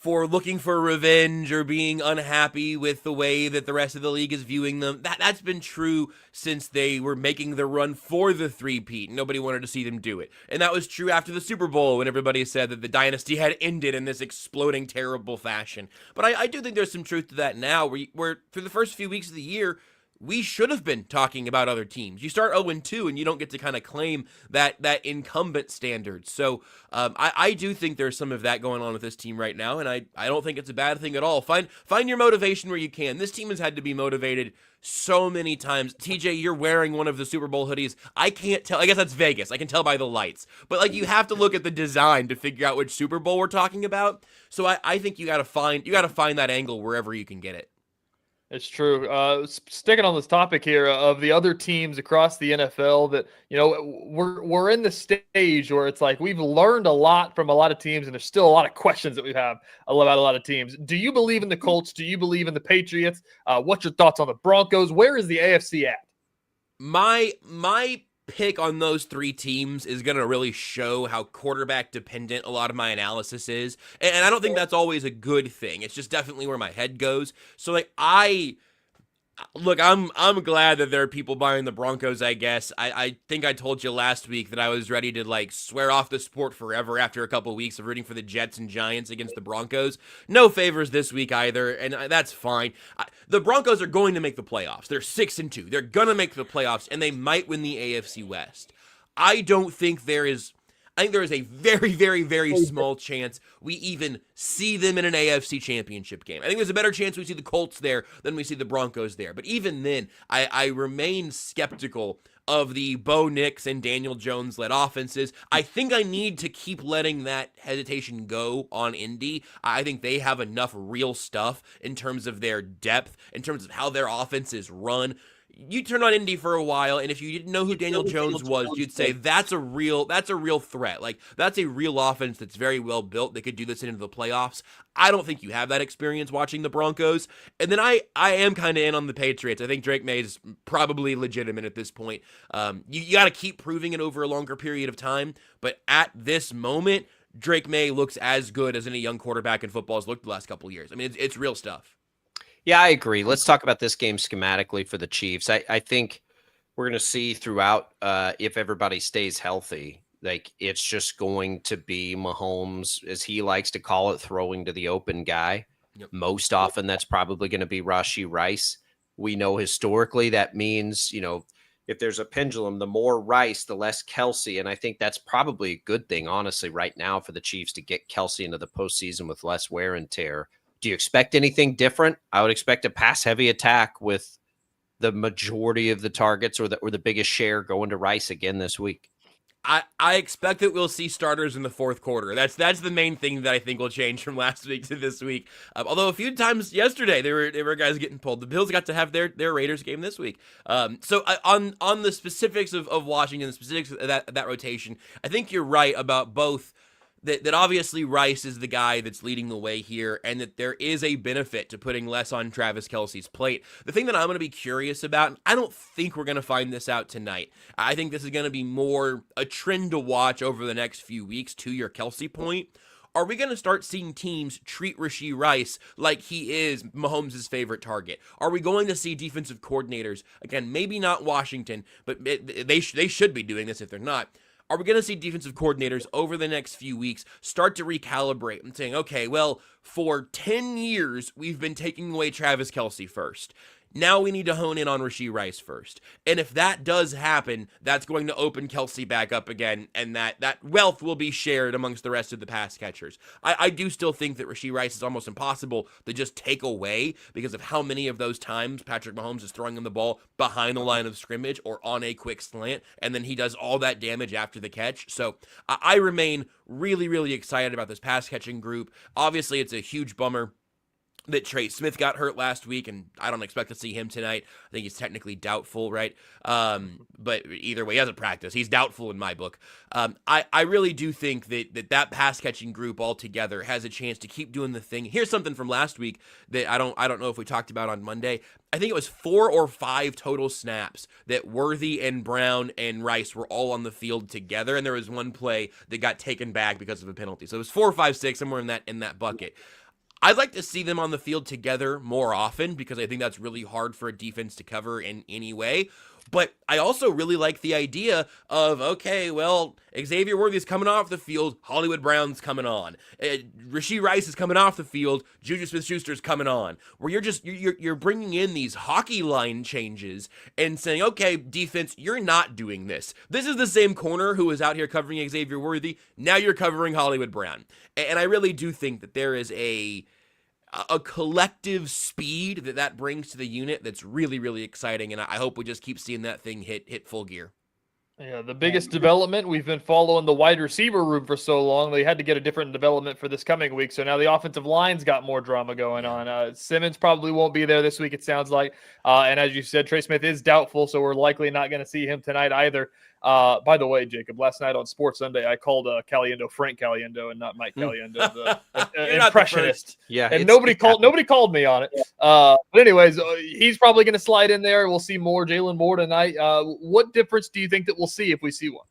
looking for revenge or being unhappy with the way that the rest of the league is viewing them. That's been true since they were making the run for the three-peat. Nobody wanted to see them do it. And that was true after the Super Bowl when everybody said that the dynasty had ended in this exploding, terrible fashion. But I do think there's some truth to that now, where through the first few weeks of the year, we should have been talking about other teams. You start 0-2 and you don't get to kind of claim that incumbent standard. So I do think there's some of that going on with this team right now, and I don't think it's a bad thing at all. Find your motivation where you can. This team has had to be motivated so many times. TJ, you're wearing one of the Super Bowl hoodies. I can't tell. I guess that's Vegas. I can tell by the lights. But like, you have to look at the design to figure out which Super Bowl we're talking about. So I think you got to find that angle wherever you can get it. It's true. Sticking on this topic here of the other teams across the NFL that, we're in the stage where it's like we've learned a lot from a lot of teams, and there's still a lot of questions that we have about a lot of teams. Do you believe in the Colts? Do you believe in the Patriots? What's your thoughts on the Broncos? Where is the AFC at? My pick on those three teams is going to really show how quarterback dependent a lot of my analysis is. And I don't think that's always a good thing. It's just definitely where my head goes. So like, I'm glad that there are people buying the Broncos, I guess. I think I told you last week that I was ready to like swear off the sport forever after a couple of weeks of rooting for the Jets and Giants against the Broncos. No favors this week either, and that's fine. The Broncos are going to make the playoffs. They're 6-2. They're going to make the playoffs, and they might win the AFC West. I think there is a very, very, very small chance we even see them in an AFC championship game. I think there's a better chance we see the Colts there than we see the Broncos there. But even then, I remain skeptical of the Bo Nix and Daniel Jones-led offenses. I think I need to keep letting that hesitation go on Indy. I think they have enough real stuff in terms of their depth, in terms of how their offense is run. You turn on Indy for a while, and if you didn't know who Daniel Jones was, you'd say that's a real threat. Like, that's a real offense that's very well built that could do this into the playoffs. I don't think you have that experience watching the Broncos. And then I am kind of in on the Patriots. I think Drake May is probably legitimate at this point. You got to keep proving it over a longer period of time. But at this moment, Drake May looks as good as any young quarterback in football has looked the last couple of years. I mean, it's real stuff. Yeah, I agree. Let's talk about this game schematically for the Chiefs. I think we're going to see throughout, if everybody stays healthy, like it's just going to be Mahomes, as he likes to call it, throwing to the open guy. Yep. Most often, that's probably going to be Rashee Rice. We know historically that means, if there's a pendulum, the more Rice, the less Kelsey. And I think that's probably a good thing, honestly, right now for the Chiefs to get Kelsey into the postseason with less wear and tear. Do you expect anything different? I would expect a pass-heavy attack with the majority of the targets or the biggest share going to Rice again this week. I expect that we'll see starters in the fourth quarter. That's the main thing that I think will change from last week to this week. Although a few times yesterday there were guys getting pulled. The Bills got to have their Raiders game this week. So on the specifics of Washington, the specifics of that rotation, I think you're right about both. That obviously Rice is the guy that's leading the way here, and that there is a benefit to putting less on Travis Kelce's plate. The thing that I'm going to be curious about, and I don't think we're going to find this out tonight. I think this is going to be more a trend to watch over the next few weeks, to your Kelce point. Are we going to start seeing teams treat Rashee Rice like he is Mahomes' favorite target? Are we going to see defensive coordinators, again, maybe not Washington, but they should be doing this if they're not. Are we going to see defensive coordinators over the next few weeks start to recalibrate and saying, okay, well, for 10 years, we've been taking away Travis Kelce first. Now we need to hone in on Rashee Rice first. And if that does happen, that's going to open Kelce back up again, and that wealth will be shared amongst the rest of the pass catchers. I do still think that Rashee Rice is almost impossible to just take away because of how many of those times Patrick Mahomes is throwing him the ball behind the line of scrimmage or on a quick slant, and then he does all that damage after the catch. So I remain really, really excited about this pass catching group. Obviously, it's a huge bummer that Trey Smith got hurt last week, and I don't expect to see him tonight. I think he's technically doubtful, right? But either way, he hasn't practiced. He's doubtful in my book. I really do think that pass-catching group altogether has a chance to keep doing the thing. Here's something from last week that I don't know if we talked about on Monday. I think it was 4 or 5 total snaps that Worthy and Brown and Rice were all on the field together, and there was one play that got taken back because of a penalty. So it was 4, 5, 6, somewhere in that bucket. I'd like to see them on the field together more often because I think that's really hard for a defense to cover in any way. But I also really like the idea of, okay, well, Xavier Worthy's coming off the field, Hollywood Brown's coming on, Rashee Rice is coming off the field, Juju Smith-Schuster's coming on, where you're bringing in these hockey line changes and saying, okay, defense, you're not doing this. This is the same corner who was out here covering Xavier Worthy. Now you're covering Hollywood Brown. And I really do think that there is a collective speed that brings to the unit that's really, really exciting, and I hope we just keep seeing that thing hit full gear. Yeah, the biggest development, we've been following the wide receiver room for so long. They had to get a different development for this coming week, so now the offensive line's got more drama going on. Simmons probably won't be there this week, it sounds like. And as you said, Trey Smith is doubtful, so we're likely not going to see him tonight either. By the way, Jacob, last night on Sports Sunday, I called Caliendo Frank Caliendo and not Mike Caliendo, the impressionist. Yeah, and nobody called me on it. But anyways, he's probably going to slide in there. We'll see more Jalen Moore tonight. What difference do you think that we'll see if we see one?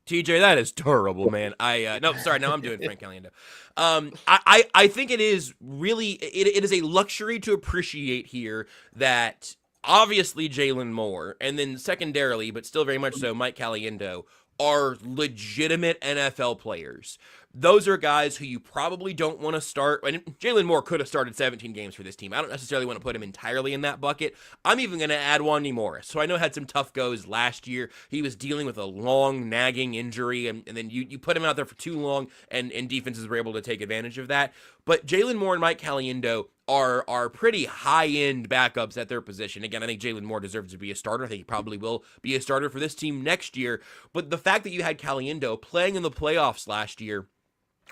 TJ, that is terrible, man. No, sorry, now I'm doing Frank Caliendo. I think it is really it is a luxury to appreciate here that obviously Jalen Moore, and then secondarily, but still very much so, Mike Caliendo, are legitimate NFL players. Those are guys who you probably don't want to start. And Jalen Moore could have started 17 games for this team. I don't necessarily want to put him entirely in that bucket. I'm even going to add Wanya Morris, who I know had some tough goes last year. He was dealing with a long, nagging injury, and then you put him out there for too long, and defenses were able to take advantage of that. But Jalen Moore and Mike Caliendo are pretty high-end backups at their position. Again, I think Jalen Moore deserves to be a starter. I think he probably will be a starter for this team next year. But the fact that you had Caliendo playing in the playoffs last year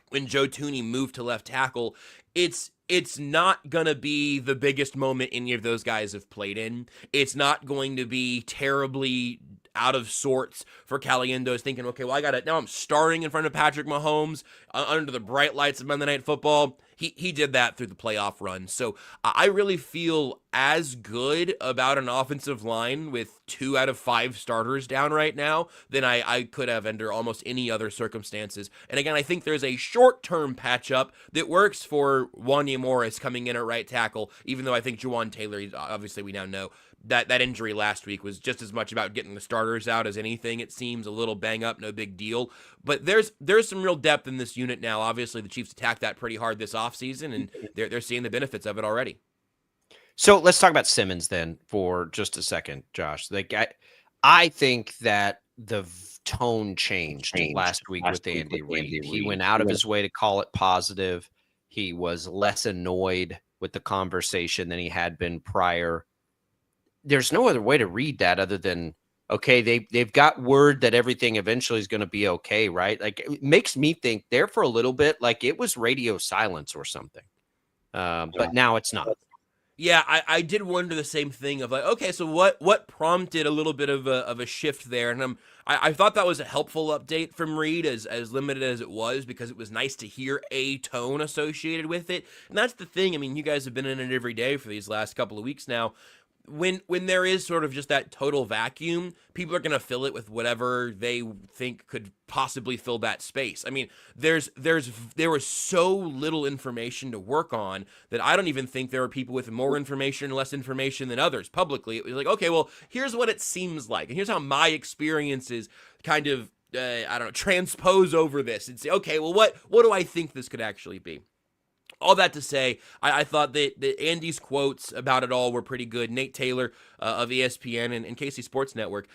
when Joe Thuney moved to left tackle, it's not going to be the biggest moment any of those guys have played in. It's not going to be terribly out of sorts for Caliendo's thinking, okay, well, now I'm starting in front of Patrick Mahomes under the bright lights of Monday Night Football. He did that through the playoff run. So I really feel as good about an offensive line with 2 out of 5 starters down right now than I could have under almost any other circumstances. And again, I think there's a short-term patch-up that works for Wanya Morris coming in at right tackle, even though I think Juwan Taylor, obviously we now know, that injury last week was just as much about getting the starters out as anything. It seems a little bang up, no big deal. But there's some real depth in this unit now. Obviously, the Chiefs attacked that pretty hard this offseason, and they're seeing the benefits of it already. So let's talk about Simmons then for just a second, Josh. I think that the tone changed last week with Andy Reid. He went out of his way to call it positive. He was less annoyed with the conversation than he had been prior. There's no other way to read that other than, okay, they've got word that everything eventually is going to be okay, right? Like, it makes me think there for a little bit, like it was radio silence or something. But now it's not. Yeah, I did wonder the same thing of like, okay, so what prompted a little bit of a shift there? And I thought that was a helpful update from Reid, as limited as it was, because it was nice to hear a tone associated with it. And that's the thing. I mean, you guys have been in it every day for these last couple of weeks now. When there is sort of just that total vacuum, people are going to fill it with whatever they think could possibly fill that space. I mean, there was so little information to work on that I don't even think there are people with more information and less information than others publicly. It was like, okay, well, here's what it seems like, and here's how my experiences kind of, transpose over this and say, okay, well, what do I think this could actually be? All that to say, I thought that Andy's quotes about it all were pretty good. Nate Taylor of ESPN and KC Sports Network,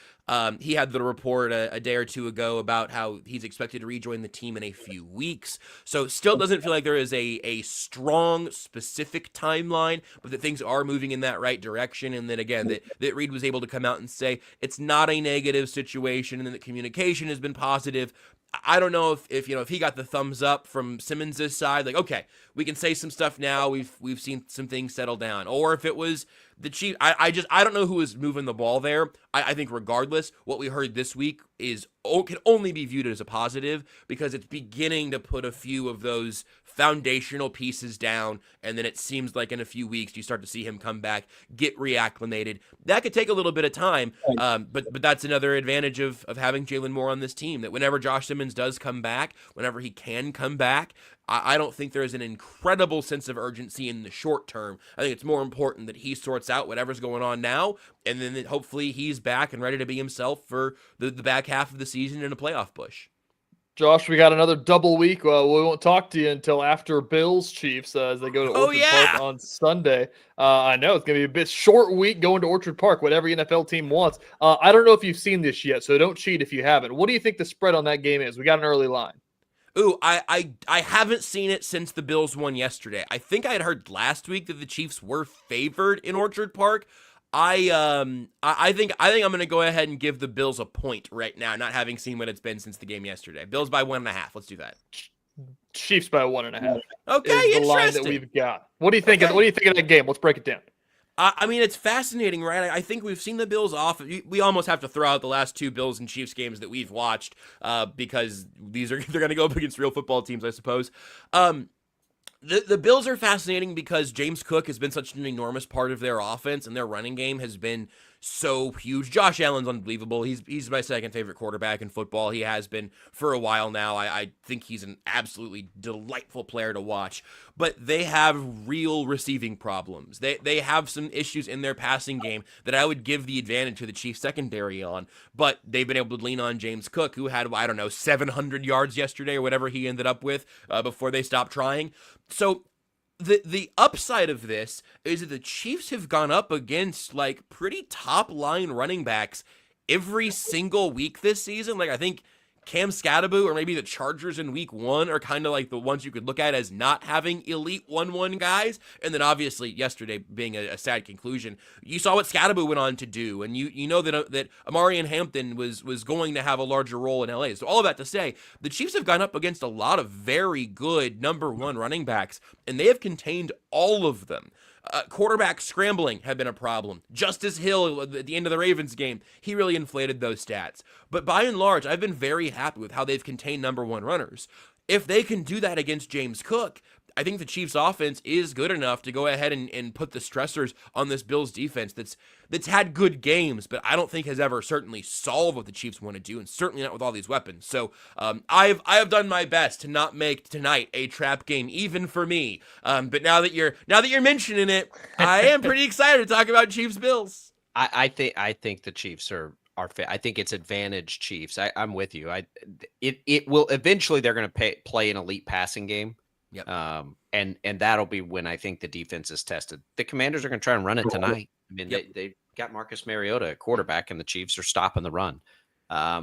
he had the report a day or two ago about how he's expected to rejoin the team in a few weeks. So still doesn't feel like there is a strong, specific timeline, but that things are moving in that right direction. And then again, that Reid was able to come out and say it's not a negative situation and that communication has been positive. I don't know if he got the thumbs up from Simmons' side, like, okay, we can say some stuff now. We've seen some things settle down, or if it was the Chiefs. I don't know who was moving the ball there. I think regardless, what we heard this week can only be viewed as a positive because it's beginning to put a few of those foundational pieces down, and then it seems like in a few weeks you start to see him come back, get reacclimated. That could take a little bit of time, but that's another advantage of having Jalen Moore on this team, that whenever Josh Simmons does come back, whenever he can come back, I don't think there's an incredible sense of urgency in the short term. I think it's more important that he sorts out whatever's going on now, and then hopefully he's back and ready to be himself for the back half of the season in a playoff push. Josh, we got another double week. We won't talk to you until after Bills Chiefs as they go to Orchard Park on Sunday. I know it's going to be a bit short week going to Orchard Park, what every NFL team wants. I don't know if you've seen this yet, so don't cheat if you haven't. What do you think the spread on that game is? We got an early line. Ooh, I haven't seen it since the Bills won yesterday. I think I had heard last week that the Chiefs were favored in Orchard Park. I think I'm going to go ahead and give the Bills a point right now, not having seen what it's been since the game yesterday. Bills by 1.5. Let's do that. Chiefs by 1.5. Okay, is the interesting. line that we've got. What do you think? What do you think of that game? Let's break it down. I mean, it's fascinating, right? I think we've seen the Bills off. We almost have to throw out the last 2 Bills and Chiefs games that we've watched because they're going to go up against real football teams, I suppose. The Bills are fascinating because James Cook has been such an enormous part of their offense, and their running game has been so huge. Josh Allen's unbelievable. He's my second favorite quarterback in football. He has been for a while now. I think he's an absolutely delightful player to watch. But they have real receiving problems. They have some issues in their passing game that I would give the advantage to the Chiefs secondary on. But they've been able to lean on James Cook, who had, 700 yards yesterday or whatever he ended up with before they stopped trying. So the upside of this is that the Chiefs have gone up against pretty top line running backs every single week this season. I think Cam Scatterbo or maybe the Chargers in week 1 are kind of the ones you could look at as not having elite 1-1 guys. And then obviously yesterday being a sad conclusion, you saw what Scatterbo went on to do. And you know that Amarian Hampton was going to have a larger role in LA. So all of that to say, the Chiefs have gone up against a lot of very good number 1 running backs, and they have contained all of them. Quarterback scrambling had been a problem. Justice Hill at the end of the Ravens game, he really inflated those stats. But by and large, I've been very happy with how they've contained number 1 runners. If they can do that against James Cook, I think the Chiefs offense is good enough to go ahead and put the stressors on this Bills defense that's had good games, but I don't think has ever certainly solved what the Chiefs want to do, and certainly not with all these weapons. So I have done my best to not make tonight a trap game, even for me. But now that you're mentioning it, I am pretty excited to talk about Chiefs Bills. I think the Chiefs are I think it's advantage Chiefs. I'm with you. It will eventually they're going to play an elite passing game. Yep. And that'll be when I think the defense is tested. The Commanders are going to try and run it tonight. I mean, they got Marcus Mariota at quarterback, and the Chiefs are stopping the run.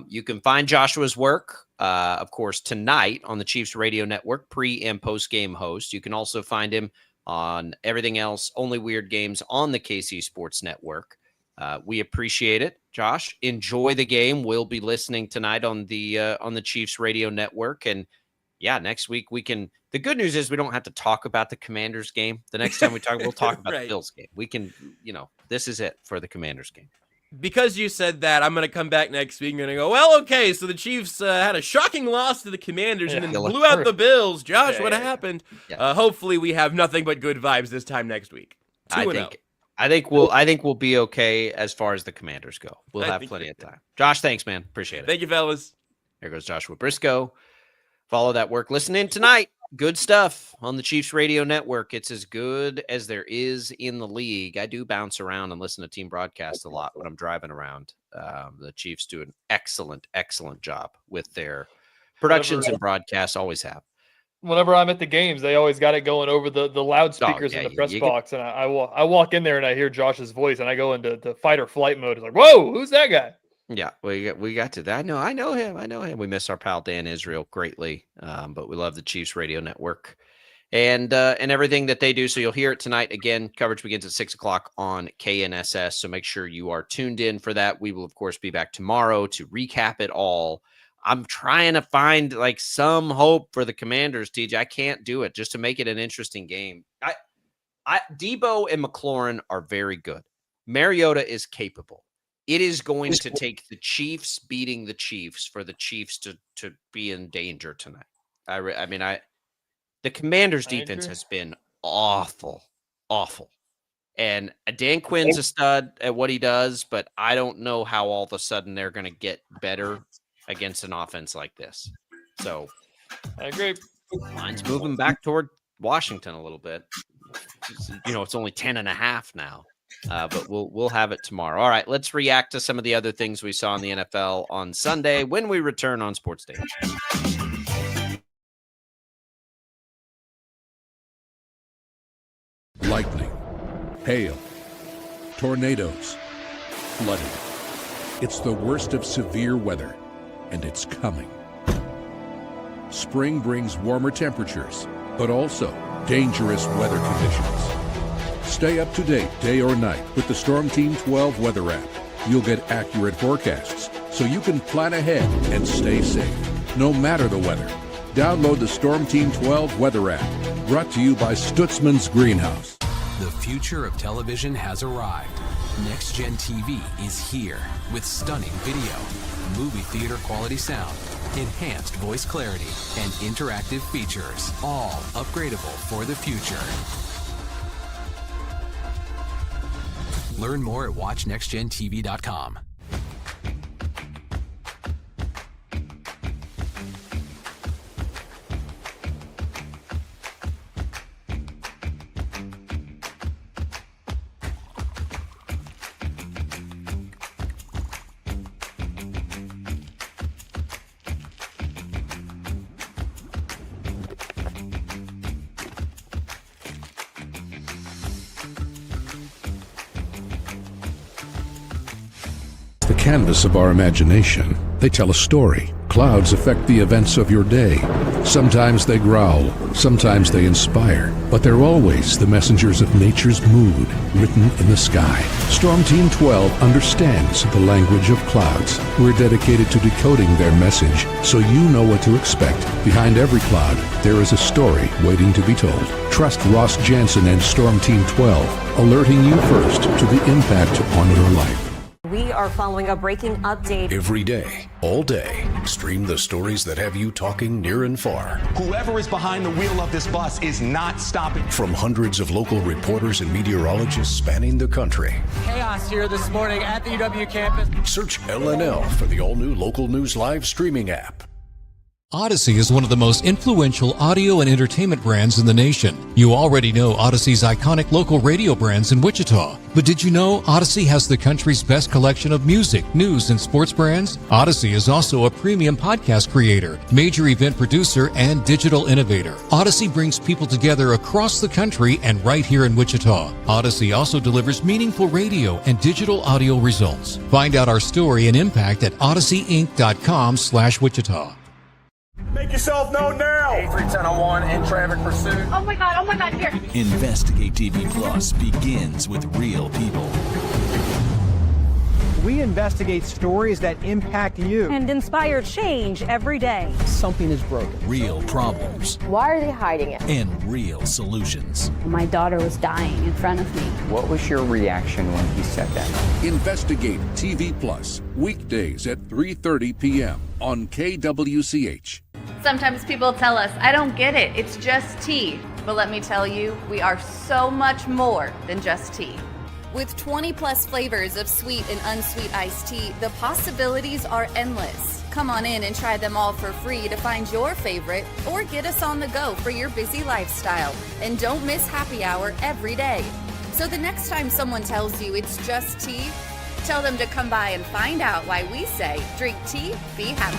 You can find Joshua's work, of course, tonight on the Chiefs Radio Network, pre- and post-game host. You can also find him on everything else, Only Weird Games on the KC Sports Network. We appreciate it, Josh. Enjoy the game. We'll be listening tonight on the Chiefs Radio Network, and yeah, next week we can. The good news is we don't have to talk about the Commanders game. The next time we talk, we'll talk about the Bills game. We can, this is it for the Commanders game. Because you said that, I'm going to come back next week and going to go, well, okay, so the Chiefs had a shocking loss to the Commanders and then blew out the Bills. Josh, what happened? Yeah. Hopefully we have nothing but good vibes this time next week. 2-0. I think we'll be okay as far as the Commanders go. We'll have plenty of time. Josh, thanks, man. Appreciate it. Thank you, fellas. There goes Joshua Brisco. Follow that work. Listen in tonight. Good stuff on the Chiefs Radio Network. It's as good as there is in the league. I do bounce around and listen to team broadcasts a lot when I'm driving around. The Chiefs do an excellent, excellent job with their productions and broadcasts, always have. Whenever I'm at the games, they always got it going over the loudspeakers in the press box. And I walk in there and I hear Josh's voice and I go into the fight or flight mode. It's like, whoa, who's that guy? Yeah, we got to that. I know him. We miss our pal Dan Israel greatly, but we love the Chiefs Radio Network and everything that they do. So you'll hear it tonight. Again, coverage begins at 6:00 on KNSS. So make sure you are tuned in for that. We will, of course, be back tomorrow to recap it all. I'm trying to find some hope for the Commanders, TJ. I can't do it just to make it an interesting game. Debo and McLaurin are very good. Mariota is capable. It is going to take the Chiefs beating the Chiefs for the Chiefs to be in danger tonight. The Commanders' defense has been awful. And Dan Quinn's a stud at what he does, but I don't know how all of a sudden they're going to get better against an offense like this. So I agree. Line's moving back toward Washington a little bit. It's only 10.5 now. But we'll have it tomorrow. All right, let's react to some of the other things we saw in the NFL on Sunday when we return on Sports Daily. Lightning, hail, tornadoes, flooding. It's the worst of severe weather, and it's coming. Spring brings warmer temperatures, but also dangerous weather conditions. Stay up to date day or night with the Storm Team 12 weather app. You'll get accurate forecasts so you can plan ahead and stay safe, no matter the weather. Download the Storm Team 12 weather app, brought to you by Stutzman's Greenhouse. The future of television has arrived. Next Gen TV is here with stunning video, movie theater quality sound, enhanced voice clarity, and interactive features, all upgradable for the future. Learn more at watchnextgentv.com. The canvas of our imagination. They tell a story. Clouds affect the events of your day. Sometimes they growl, sometimes they inspire, but they're always the messengers of nature's mood, written in the sky. Storm Team 12 understands the language of clouds. We're dedicated to decoding their message so you know what to expect. Behind every cloud, there is a story waiting to be told. Trust Ross Jansen and Storm Team 12, alerting you first to the impact on your life. We are following a breaking update. Every day, all day, stream the stories that have you talking near and far. Whoever is behind the wheel of this bus is not stopping. From hundreds of local reporters and meteorologists spanning the country. Chaos here this morning at the UW campus. Search LNL for the all-new Local News Live streaming app. Odyssey is one of the most influential audio and entertainment brands in the nation. You already know Odyssey's iconic local radio brands in Wichita. But did you know Odyssey has the country's best collection of music, news, and sports brands? Odyssey is also a premium podcast creator, major event producer, and digital innovator. Odyssey brings people together across the country and right here in Wichita. Odyssey also delivers meaningful radio and digital audio results. Find out our story and impact at odysseyinc.com/Wichita. Make yourself known now. 310-01 in traffic pursuit. Oh my God, here. Investigate TV Plus begins with real people. We investigate stories that impact you. And inspire change every day. Something is broken. Real problems. Why are they hiding it? And real solutions. My daughter was dying in front of me. What was your reaction when he said that? Investigate TV Plus, weekdays at 3:30 p.m. on KWCH. Sometimes people tell us, I don't get it, it's just tea. But let me tell you, we are so much more than just tea. With 20 plus flavors of sweet and unsweet iced tea, the possibilities are endless. Come on in and try them all for free to find your favorite or get us on the go for your busy lifestyle. And don't miss happy hour every day. So the next time someone tells you it's just tea, tell them to come by and find out why we say, drink tea, be happy.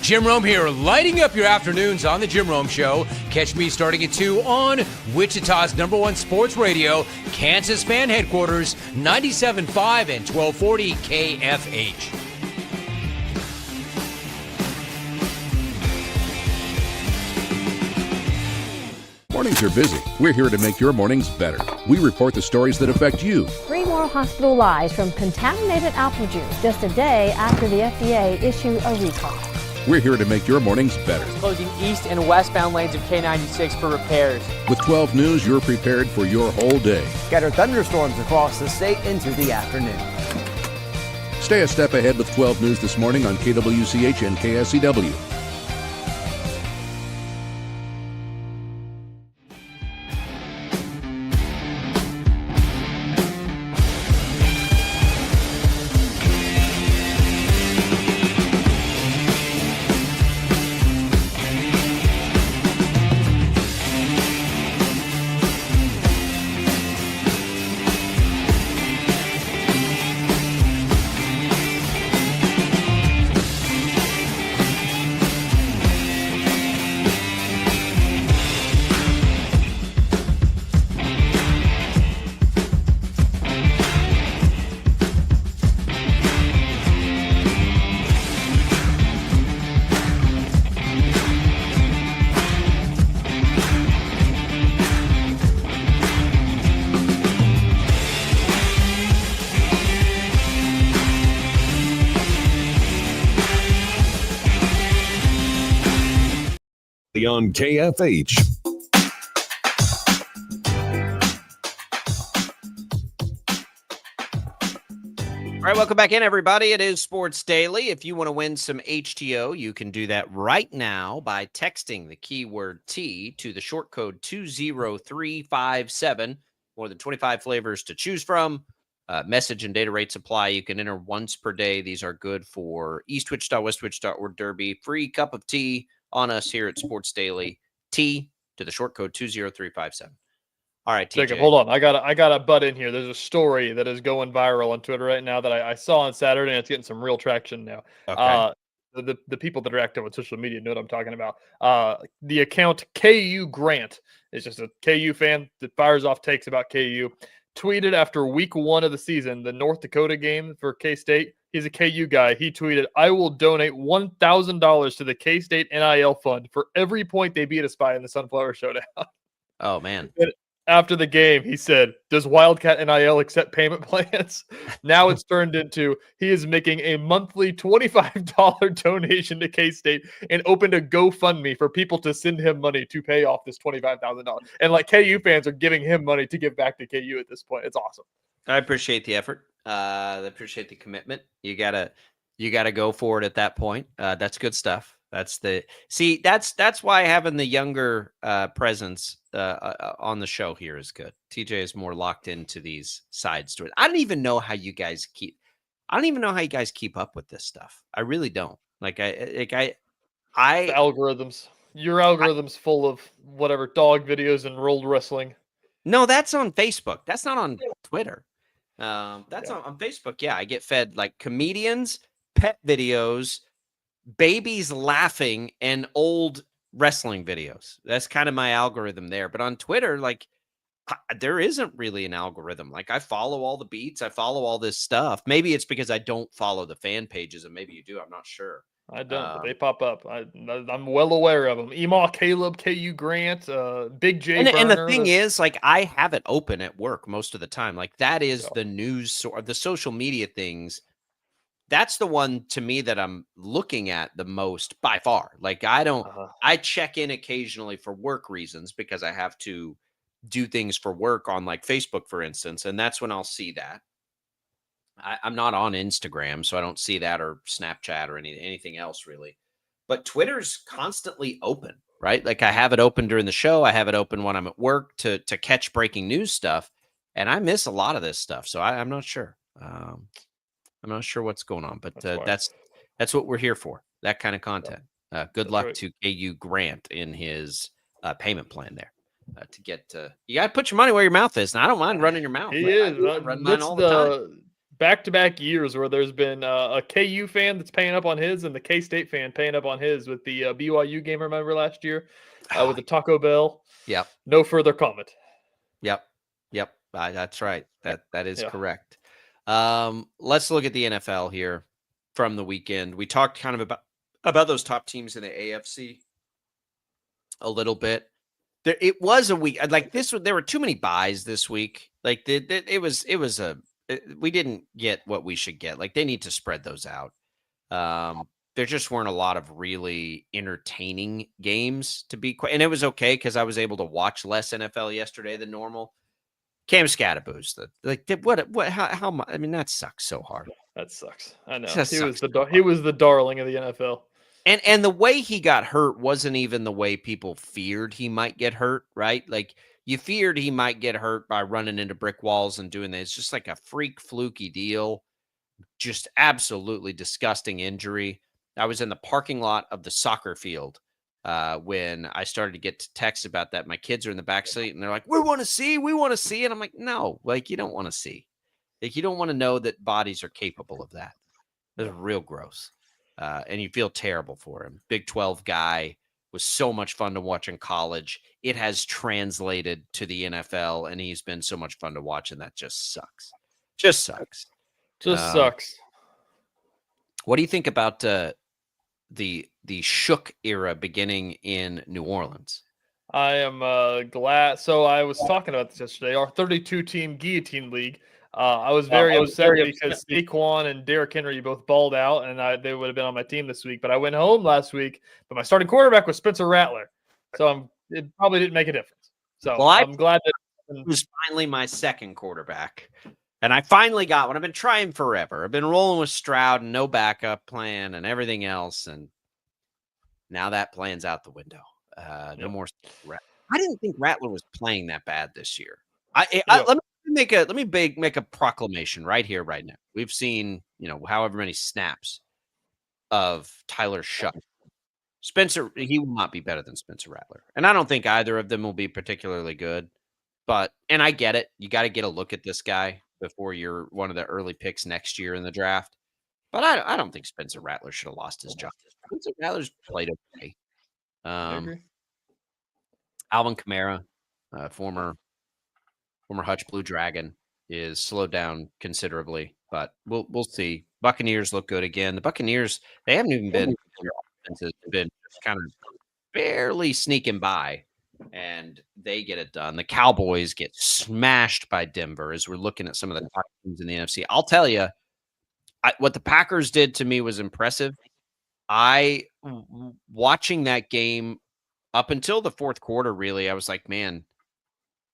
Jim Rome here, lighting up your afternoons on The Jim Rome Show. Catch me starting at 2 on Wichita's #1 sports radio, Kansas fan headquarters, 97.5 and 1240 KFH. Mornings are busy. We're here to make your mornings better. We report the stories that affect you. 3 more hospital lies from contaminated apple juice just a day after the FDA issued a recall. We're here to make your mornings better. Closing east and westbound lanes of K96 for repairs. With 12 News, you're prepared for your whole day. Scattered thunderstorms across the state into the afternoon. Stay a step ahead with 12 News this morning on KWCH and KSCW. only on KFH. All right, welcome back in, everybody. It is Sports Daily. If you want to win some HTO, you can do that right now by texting the keyword T to the short code 20357. More than 25 flavors to choose from. Message and data rates apply. You can enter once per day. These are good for East Wichita, West Wichita, or Derby. Free cup of tea on us here at Sports Daily. T to the short code 20357. All right, TJ. Jacob, hold on. I gotta butt in here. There's a story that is going viral on Twitter right now that I saw on Saturday, and it's getting some real traction now. Okay. The people that are active on social media know what I'm talking about. The account KU Grant is just a KU fan that fires off takes about KU. Tweeted after week 1 of the season, the North Dakota game for K-State. He's a KU guy. He tweeted, "I will donate $1,000 to the K-State NIL fund for every point they beat us by in the Sunflower Showdown." Oh, man. After the game, he said, "Does Wildcat NIL accept payment plans?" Now it's turned into he is making a monthly $25 donation to K-State and opened a GoFundMe for people to send him money to pay off this $25,000. And like KU fans are giving him money to give back to KU at this point. It's awesome. I appreciate the effort. I appreciate the commitment. You gotta go for it at that point. That's good stuff. That's why having the younger presence on the show here is good. TJ is more locked into these side stories. I don't even know how you guys keep up with this stuff. I really don't. The algorithms. Your algorithm's full of whatever dog videos and rolled wrestling. No, that's on Facebook. That's not on Twitter. That's on Facebook. Yeah, I get fed like comedians, pet videos, babies laughing, and old wrestling videos. That's kind of my algorithm there. But on Twitter, there isn't really an algorithm. Like, I follow all the beats. I follow all this stuff. Maybe it's because I don't follow the fan pages, and maybe you do. I'm not sure. I don't, but they pop up. I'm well aware of them. Emaw Caleb, KU Grant, Big J. And the thing is, I have it open at work most of the time. Like, that is the news or the social media things. That's the one to me that I'm looking at the most by far. Like, I check in occasionally for work reasons because I have to do things for work on like Facebook, for instance. And that's when I'll see that. I'm not on Instagram, so I don't see that, or Snapchat or anything else really. But Twitter's constantly open, right? Like, I have it open during the show. I have it open when I'm at work to catch breaking news stuff. And I miss a lot of this stuff. So I'm not sure. I'm not sure what's going on, but that's what we're here for. That kind of content. Good luck to KU Grant in his payment plan there. To get you got to put your money where your mouth is. And I don't mind running your mouth. He is. Run mine all the time. Back-to-back years where there's been a KU fan that's paying up on his and the K-State fan paying up on his with the BYU game, remember last year, with the Taco Bell. Yep. No further comment. Yep. That's right. That is correct. Let's look at the NFL here from the weekend. We talked kind of about those top teams in the AFC a little bit. It was a week like this. There were too many buys this week. Like we didn't get what we should get. Like, they need to spread those out. There just weren't a lot of really entertaining games to be quite, and it was okay because I was able to watch less NFL yesterday than normal. Cam Scatterboos, how much? I mean, that sucks so hard. That sucks. I know. He was the darling of the NFL. And the way he got hurt wasn't even the way people feared he might get hurt, right? Like, you feared he might get hurt by running into brick walls and doing that. It's just like a freak fluky deal. Just absolutely disgusting injury. I was in the parking lot of the soccer field when I started to get texts about that. My kids are in the back seat and they're like, we want to see. And I'm like, no, like, you don't want to see. Like, you don't want to know that bodies are capable of that. It's real gross. And you feel terrible for him. Big 12 guy. Was so much fun to watch in college. It has translated to the NFL, and he's been so much fun to watch, and that just sucks. Just sucks. Sucks. What do you think about the Shook era beginning in New Orleans? I am glad. So I was talking about this yesterday. Our 32-team guillotine league. I was very upset because Saquon and Derrick Henry both balled out, and they would have been on my team this week. But I went home last week, but my starting quarterback was Spencer Rattler. So it probably didn't make a difference. So Well, I'm glad that it was finally my second quarterback. And I finally got one. I've been trying forever. I've been rolling with Stroud and no backup plan and everything else. And now that plan's out the window. No more. I didn't think Rattler was playing that bad this year. Let me make a proclamation right here, right now. We've seen, however many snaps of Tyler Shuck. Spencer, he will not be better than Spencer Rattler. And I don't think either of them will be particularly good. And I get it. You got to get a look at this guy before you're one of the early picks next year in the draft. But I don't think Spencer Rattler should have lost his job. Spencer Rattler's played okay. I agree. Alvin Kamara, former Hutch Blue Dragon, is slowed down considerably, but we'll see. Buccaneers look good again. The Buccaneers, they haven't even been just kind of barely sneaking by, and they get it done. The Cowboys get smashed by Denver as we're looking at some of the top teams in the NFC. I'll tell you, what the Packers did to me was impressive. Watching that game up until the fourth quarter, really, I was like, man,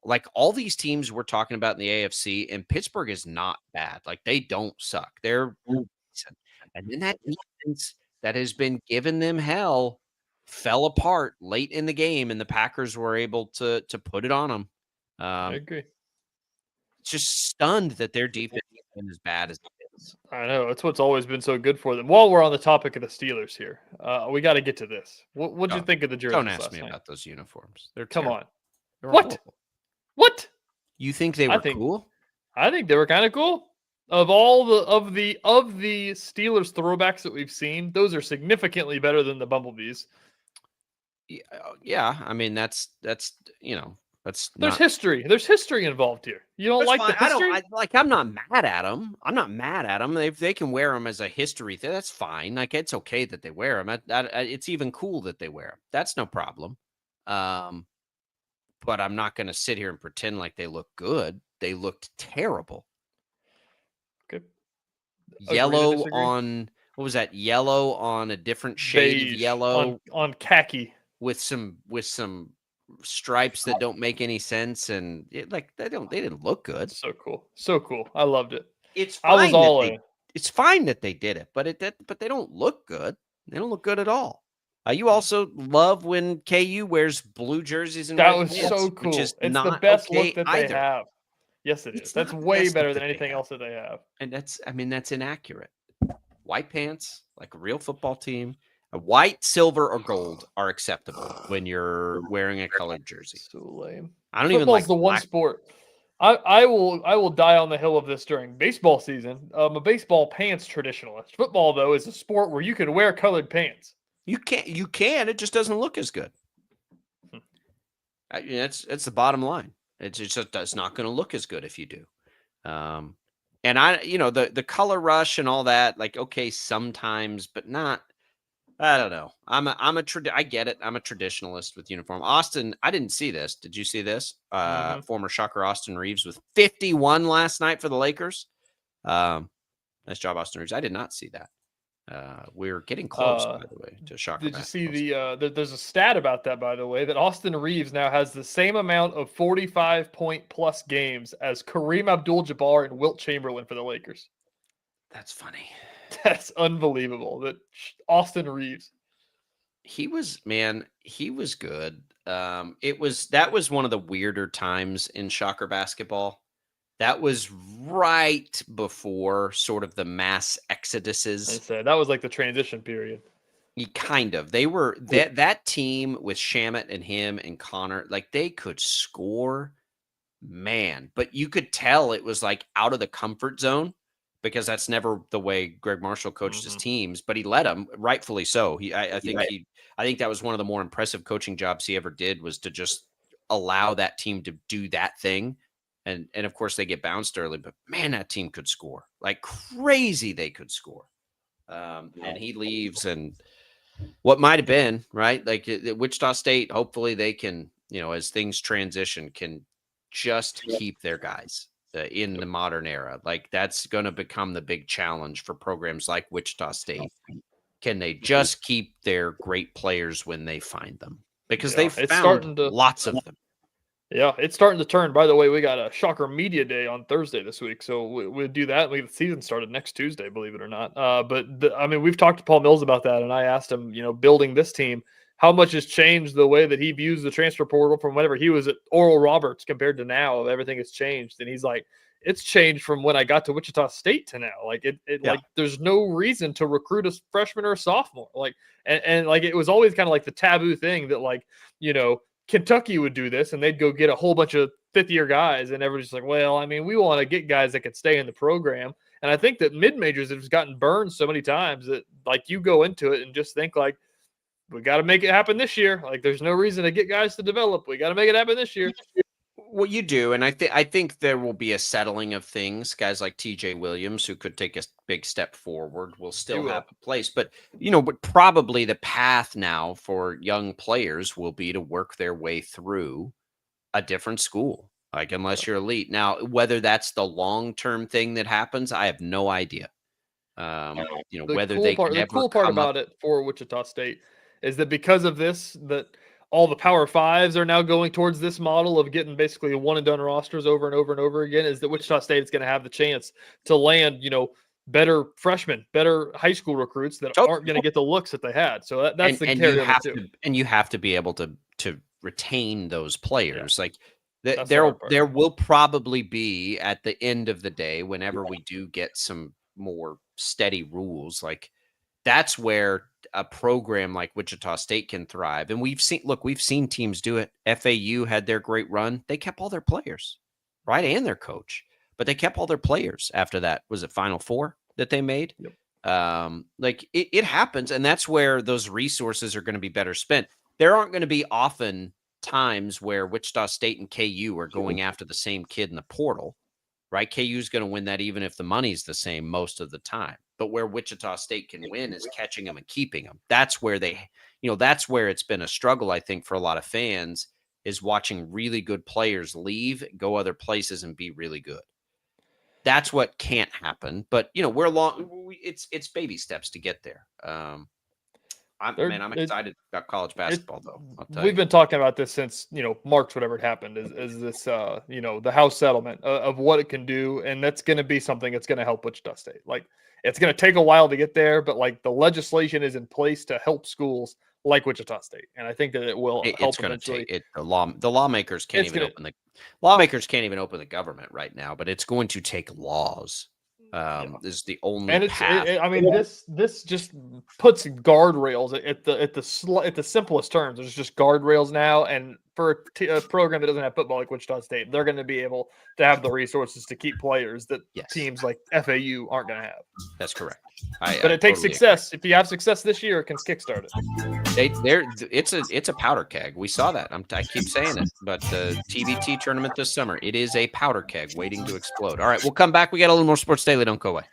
like all these teams we're talking about in the AFC, and Pittsburgh is not bad. Like they don't suck. They're decent. And then that defense that has been giving them hell fell apart late in the game, and the Packers were able to put it on them. I agree. Just stunned that their defense has been as bad as it is. I know. It's what's always been so good for them. While we're on the topic of the Steelers here, we got to get to this. What'd you think of the jerseys? Don't ask last me night? about those uniforms. Come terrible. on. They're What? horrible. What? You think they were cool? I think they were kind of cool. Of all the Steelers throwbacks that we've seen, those are significantly better than the Bumblebees. Yeah. I mean, that's There's not, history. There's history involved here. You don't like the history? I'm not mad at them. I'm not mad at them. They can wear them as a history thing. That's fine. Like it's okay that they wear them. It's even cool that they wear them. That's no problem. But I'm not going to sit here and pretend like they look good. They looked terrible. Okay. Yellow on what was that? Yellow on a different shade Beige of yellow on khaki with some stripes that don't make any sense, and they didn't look good. So cool. I loved it. It's I was fine all that in. it's fine that they did it, but they don't look good. They don't look good at all. You also love when KU wears blue jerseys and That red was pants, so which cool. is It's not the best okay look that either. they have. Yes, it is. It's That's not the way best better look than that they anything have. else that they have. And that's inaccurate. White pants, like a real football team, white, silver, or gold are acceptable when you're wearing a colored jersey. So lame. I don't Football's even like the one black. sport. I will die on the hill of this during baseball season. I'm a baseball pants traditionalist. Football, though, is a sport where you can wear colored pants. You can. It just doesn't look as good. That's the bottom line. It's not going to look as good if you do. And the color rush and all that, like, okay, sometimes, but not. I don't know. I get it. I'm a traditionalist with uniform. Austin, I didn't see this. Did you see this? Former Shocker Austin Reeves with 51 last night for the Lakers. Nice job, Austin Reeves. I did not see that. We're getting close, by the way, to Shocker. Did you see there's a stat about that, by the way, that Austin Reeves now has the same amount of 45-point plus games as Kareem Abdul-Jabbar and Wilt Chamberlain for the Lakers. That's funny. That's unbelievable. That Austin Reeves. He was good. That was one of the weirder times in Shocker basketball. That was right before sort of the mass exoduses. That was like the transition period. They were that team with Shamet and him and Connor, like they could score, man. But you could tell it was like out of the comfort zone because that's never the way Greg Marshall coached his teams. But he let them, rightfully so. I think that was one of the more impressive coaching jobs he ever did, was to just allow that team to do that thing. And of course they get bounced early, but man, that team could score like crazy. They could score. And he leaves, and what might've been right. Like Wichita State, hopefully they can, as things transition, can just keep their guys in the modern era. Like that's going to become the big challenge for programs like Wichita State. Can they just keep their great players when they find them? because Yeah, they've it's found starting to- lots of them. Yeah, it's starting to turn. By the way, we got a Shocker Media Day on Thursday this week, so we'll do that. The season started next Tuesday, believe it or not. I mean, we've talked to Paul Mills about that, and I asked him, building this team, how much has changed the way that he views the transfer portal from whenever he was at Oral Roberts compared to now. Everything has changed, and he's like, it's changed from when I got to Wichita State to now. Like like there's no reason to recruit a freshman or a sophomore. Like and like it was always kind of like the taboo thing that Kentucky would do this and they'd go get a whole bunch of fifth-year guys, and everybody's like, well, I mean, we want to get guys that could stay in the program. And I think that mid-majors have gotten burned so many times that like you go into it and just think like, we got to make it happen this year. Like there's no reason to get guys to develop. We got to make it happen this year. Well, you do, and I think there will be a settling of things. Guys like TJ Williams, who could take a big step forward, will still have a place. But but probably the path now for young players will be to work their way through a different school, like unless you're elite. Now, whether that's the long-term thing that happens, I have no idea. Whether The cool part about it for Wichita State is that because of this, that all the Power Fives are now going towards this model of getting basically one and done rosters over and over and over again, is that Wichita State is going to have the chance to land, better freshmen, better high school recruits that aren't going to get the looks that they had. So that's the carry over too. And you have to be able to retain those players. Yeah. Like there will probably be at the end of the day, whenever we do get some more steady rules, like that's where a program like Wichita State can thrive. And we've seen teams do it. FAU had their great run. They kept all their players, right? And their coach, but they kept all their players after that. Was it Final Four that they made? Yep. It happens. And that's where those resources are going to be better spent. There aren't going to be often times where Wichita State and KU are going after the same kid in the portal, right? KU is going to win that even if the money's the same most of the time. But where Wichita State can win is catching them and keeping them. That's where that's where it's been a struggle, I think, for a lot of fans, is watching really good players leave, go other places, and be really good. That's what can't happen. But it's baby steps to get there. I'm excited about college basketball, though. We've been talking about this since, March, whatever it happened, is this, the House settlement of what it can do. And that's going to be something that's going to help Wichita State. Like, it's going to take a while to get there, but like the legislation is in place to help schools like Wichita State. And I think that it will help eventually. The lawmakers can't even open the government right now, but it's going to take laws. This is the only path. This just puts guardrails at the simplest terms. There's just guardrails now, and for a program that doesn't have football like Wichita State, they're going to be able to have the resources to keep players that teams like FAU aren't going to have. That's correct. But it takes success. If you have success this year, it can kickstart it. It's a powder keg. We saw that. I keep saying it, but the TBT tournament this summer, it is a powder keg waiting to explode. All right, we'll come back. We got a little more Sports Daily. Don't go away.